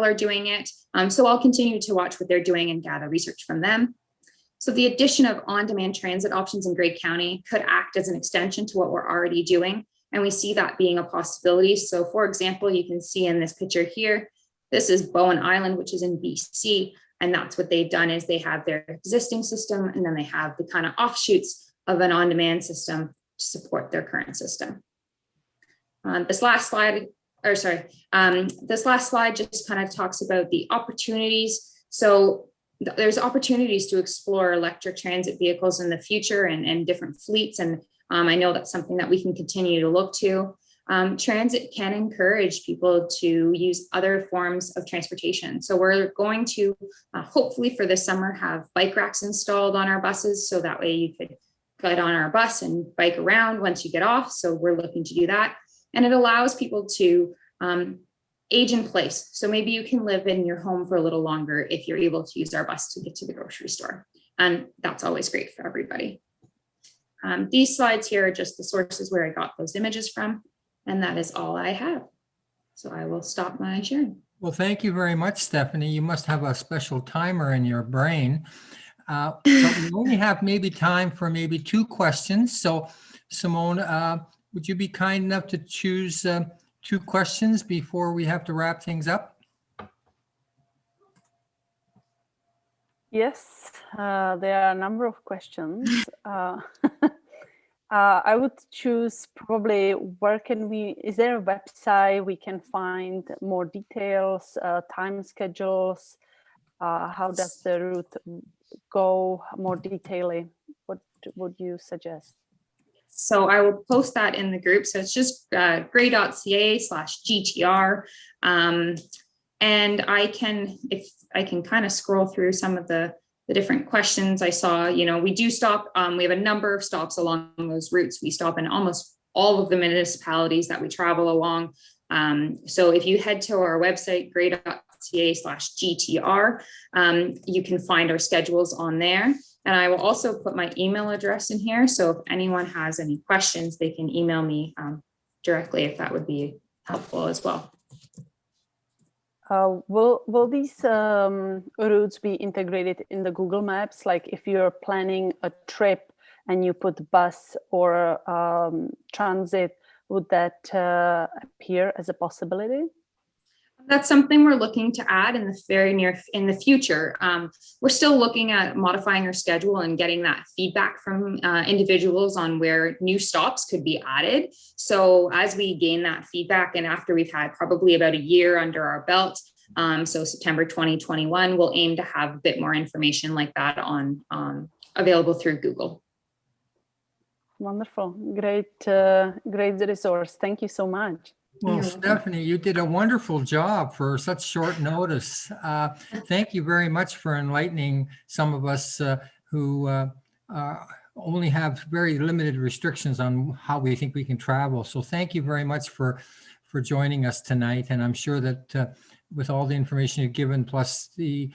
Speaker 8: are doing it. So I'll continue to watch what they're doing and gather research from them. So the addition of on-demand transit options in Grey County could act as an extension to what we're already doing. And we see that being a possibility. So for example, you can see in this picture here, this is Bowen Island, which is in BC. And that's what they've done is they have their existing system and then they have the kind of offshoots of an on-demand system to support their current system. This last slide just kind of talks about the opportunities. So there's opportunities to explore electric transit vehicles in the future and different fleets. And I know that's something that we can continue to look to. Transit can encourage people to use other forms of transportation. So we're going to hopefully for this summer have bike racks installed on our buses. So that way you could get on our bus and bike around once you get off. So we're looking to do that. And it allows people to age in place. So maybe you can live in your home for a little longer if you're able to use our bus to get to the grocery store. And that's always great for everybody. These slides here are just the sources where I got those images from. And that is all I have. So I will stop my sharing.
Speaker 1: Well, thank you very much, Stephanie. You must have a special timer in your brain. But we only have maybe time for maybe 2 questions. So Simone, would you be kind enough to choose 2 questions before we have to wrap things up?
Speaker 4: Yes, there are a number of questions. I would choose probably is there a website we can find more details, time schedules? How does the route go more detailedly? What would you suggest?
Speaker 8: So I will post that in the group. So it's just grey.ca/GTR. And if I can kind of scroll through some of the different questions I saw, we do stop. We have a number of stops along those routes. We stop in almost all of the municipalities that we travel along. So if you head to our website, grey.ca/GTR, you can find our schedules on there. And I will also put my email address in here. So if anyone has any questions, they can email me directly if that would be helpful as well.
Speaker 4: Will these routes be integrated in the Google Maps? Like if you're planning a trip and you put bus or transit, would that appear as a possibility?
Speaker 8: That's something we're looking to add in the future. We're still looking at modifying our schedule and getting that feedback from individuals on where new stops could be added. So as we gain that feedback and after we've had probably about a year under our belt, So September 2021, we'll aim to have a bit more information like that on available through Google.
Speaker 4: Wonderful. Great, great resource. Thank you so much.
Speaker 1: Well,
Speaker 8: You're
Speaker 1: Stephanie, you did a wonderful job for such short notice. Thank you very much for enlightening some of us who only have very limited restrictions on how we think we can travel. So thank you very much for joining us tonight. And I'm sure that with all the information you've given, plus the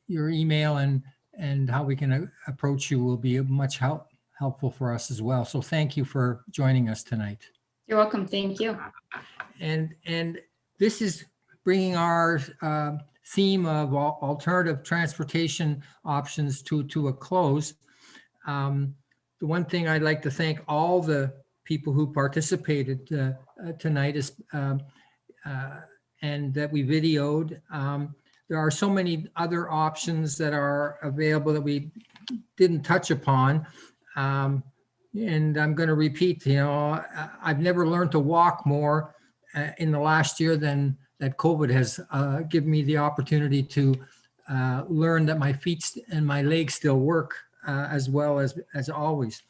Speaker 1: your email and how we can approach you will be much helpful for us as well. So thank you for joining us tonight.
Speaker 8: You're welcome. Thank you.
Speaker 1: And this is bringing our theme of alternative transportation options to a close. The one thing I'd like to thank all the people who participated tonight is and that we videoed. There are so many other options that are available that we didn't touch upon. And I'm going to repeat, I've never learned to walk more in the last year than that COVID has given me the opportunity to learn that my feet and my legs still work as well as always.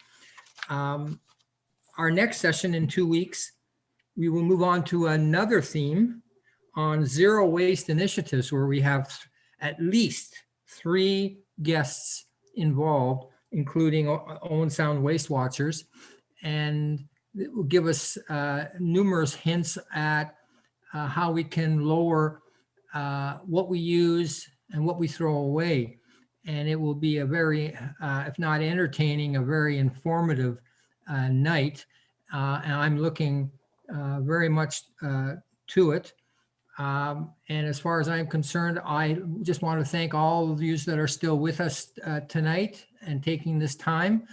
Speaker 1: Our next session in 2 weeks, we will move on to another theme on zero waste initiatives, where we have at least 3 guests involved, including Owen Sound Waste Watchers, and it will give us numerous hints at how we can lower what we use and what we throw away. And it will be a very, if not entertaining, a very informative night. And I'm looking very much to it. And as far as I'm concerned, I just want to thank all of you that are still with us tonight and taking this time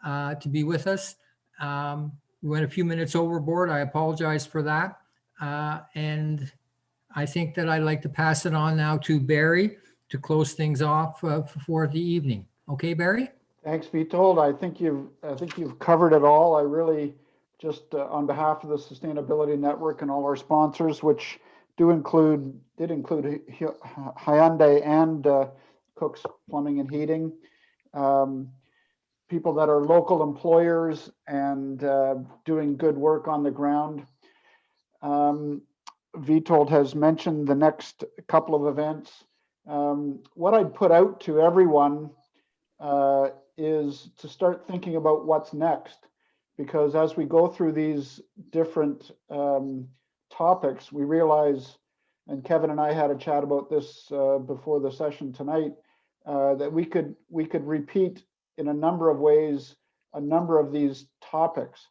Speaker 1: to be with us. We went a few minutes overboard. I apologize for that. And I think that I'd like to pass it on now to Barry to close things off for the evening. Okay, Barry?
Speaker 2: Thanks, Vitold. I think you've covered it all. I really just on behalf of the Sustainability Network and all our sponsors, which did include Hyundai and Cook's Plumbing and Heating, people that are local employers and doing good work on the ground. Vitold has mentioned the next couple of events. What I'd put out to everyone is to start thinking about what's next, because as we go through these different topics, we realize, and Kevin and I had a chat about this before the session tonight, that we could repeat in a number of ways a number of these topics.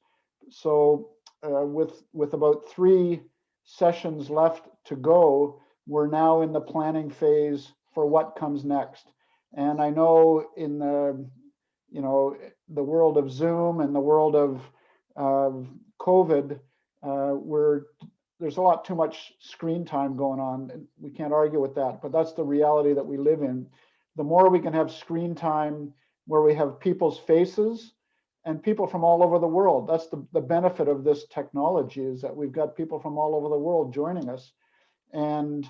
Speaker 2: So with about 3 sessions left to go, we're now in the planning phase for what comes next. And I know in the world of Zoom and the world of COVID, there's a lot too much screen time going on. And we can't argue with that, but that's the reality that we live in. The more we can have screen time where we have people's faces and people from all over the world, that's the benefit of this technology, is that we've got people from all over the world joining us. And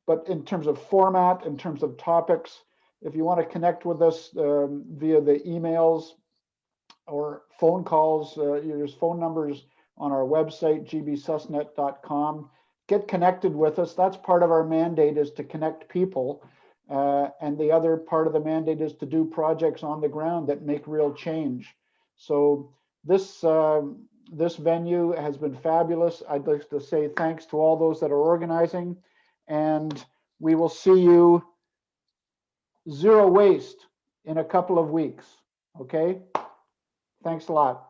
Speaker 2: but in terms of format, in terms of topics, if you want to connect with us via the emails or phone calls, there's phone numbers on our website, gbsusnet.com. Get connected with us. That's part of our mandate, is to connect people. And the other part of the mandate is to do projects on the ground that make real change. So this venue has been fabulous. I'd like to say thanks to all those that are organizing, and we will see you zero waste in a couple of weeks. Okay? Thanks a lot.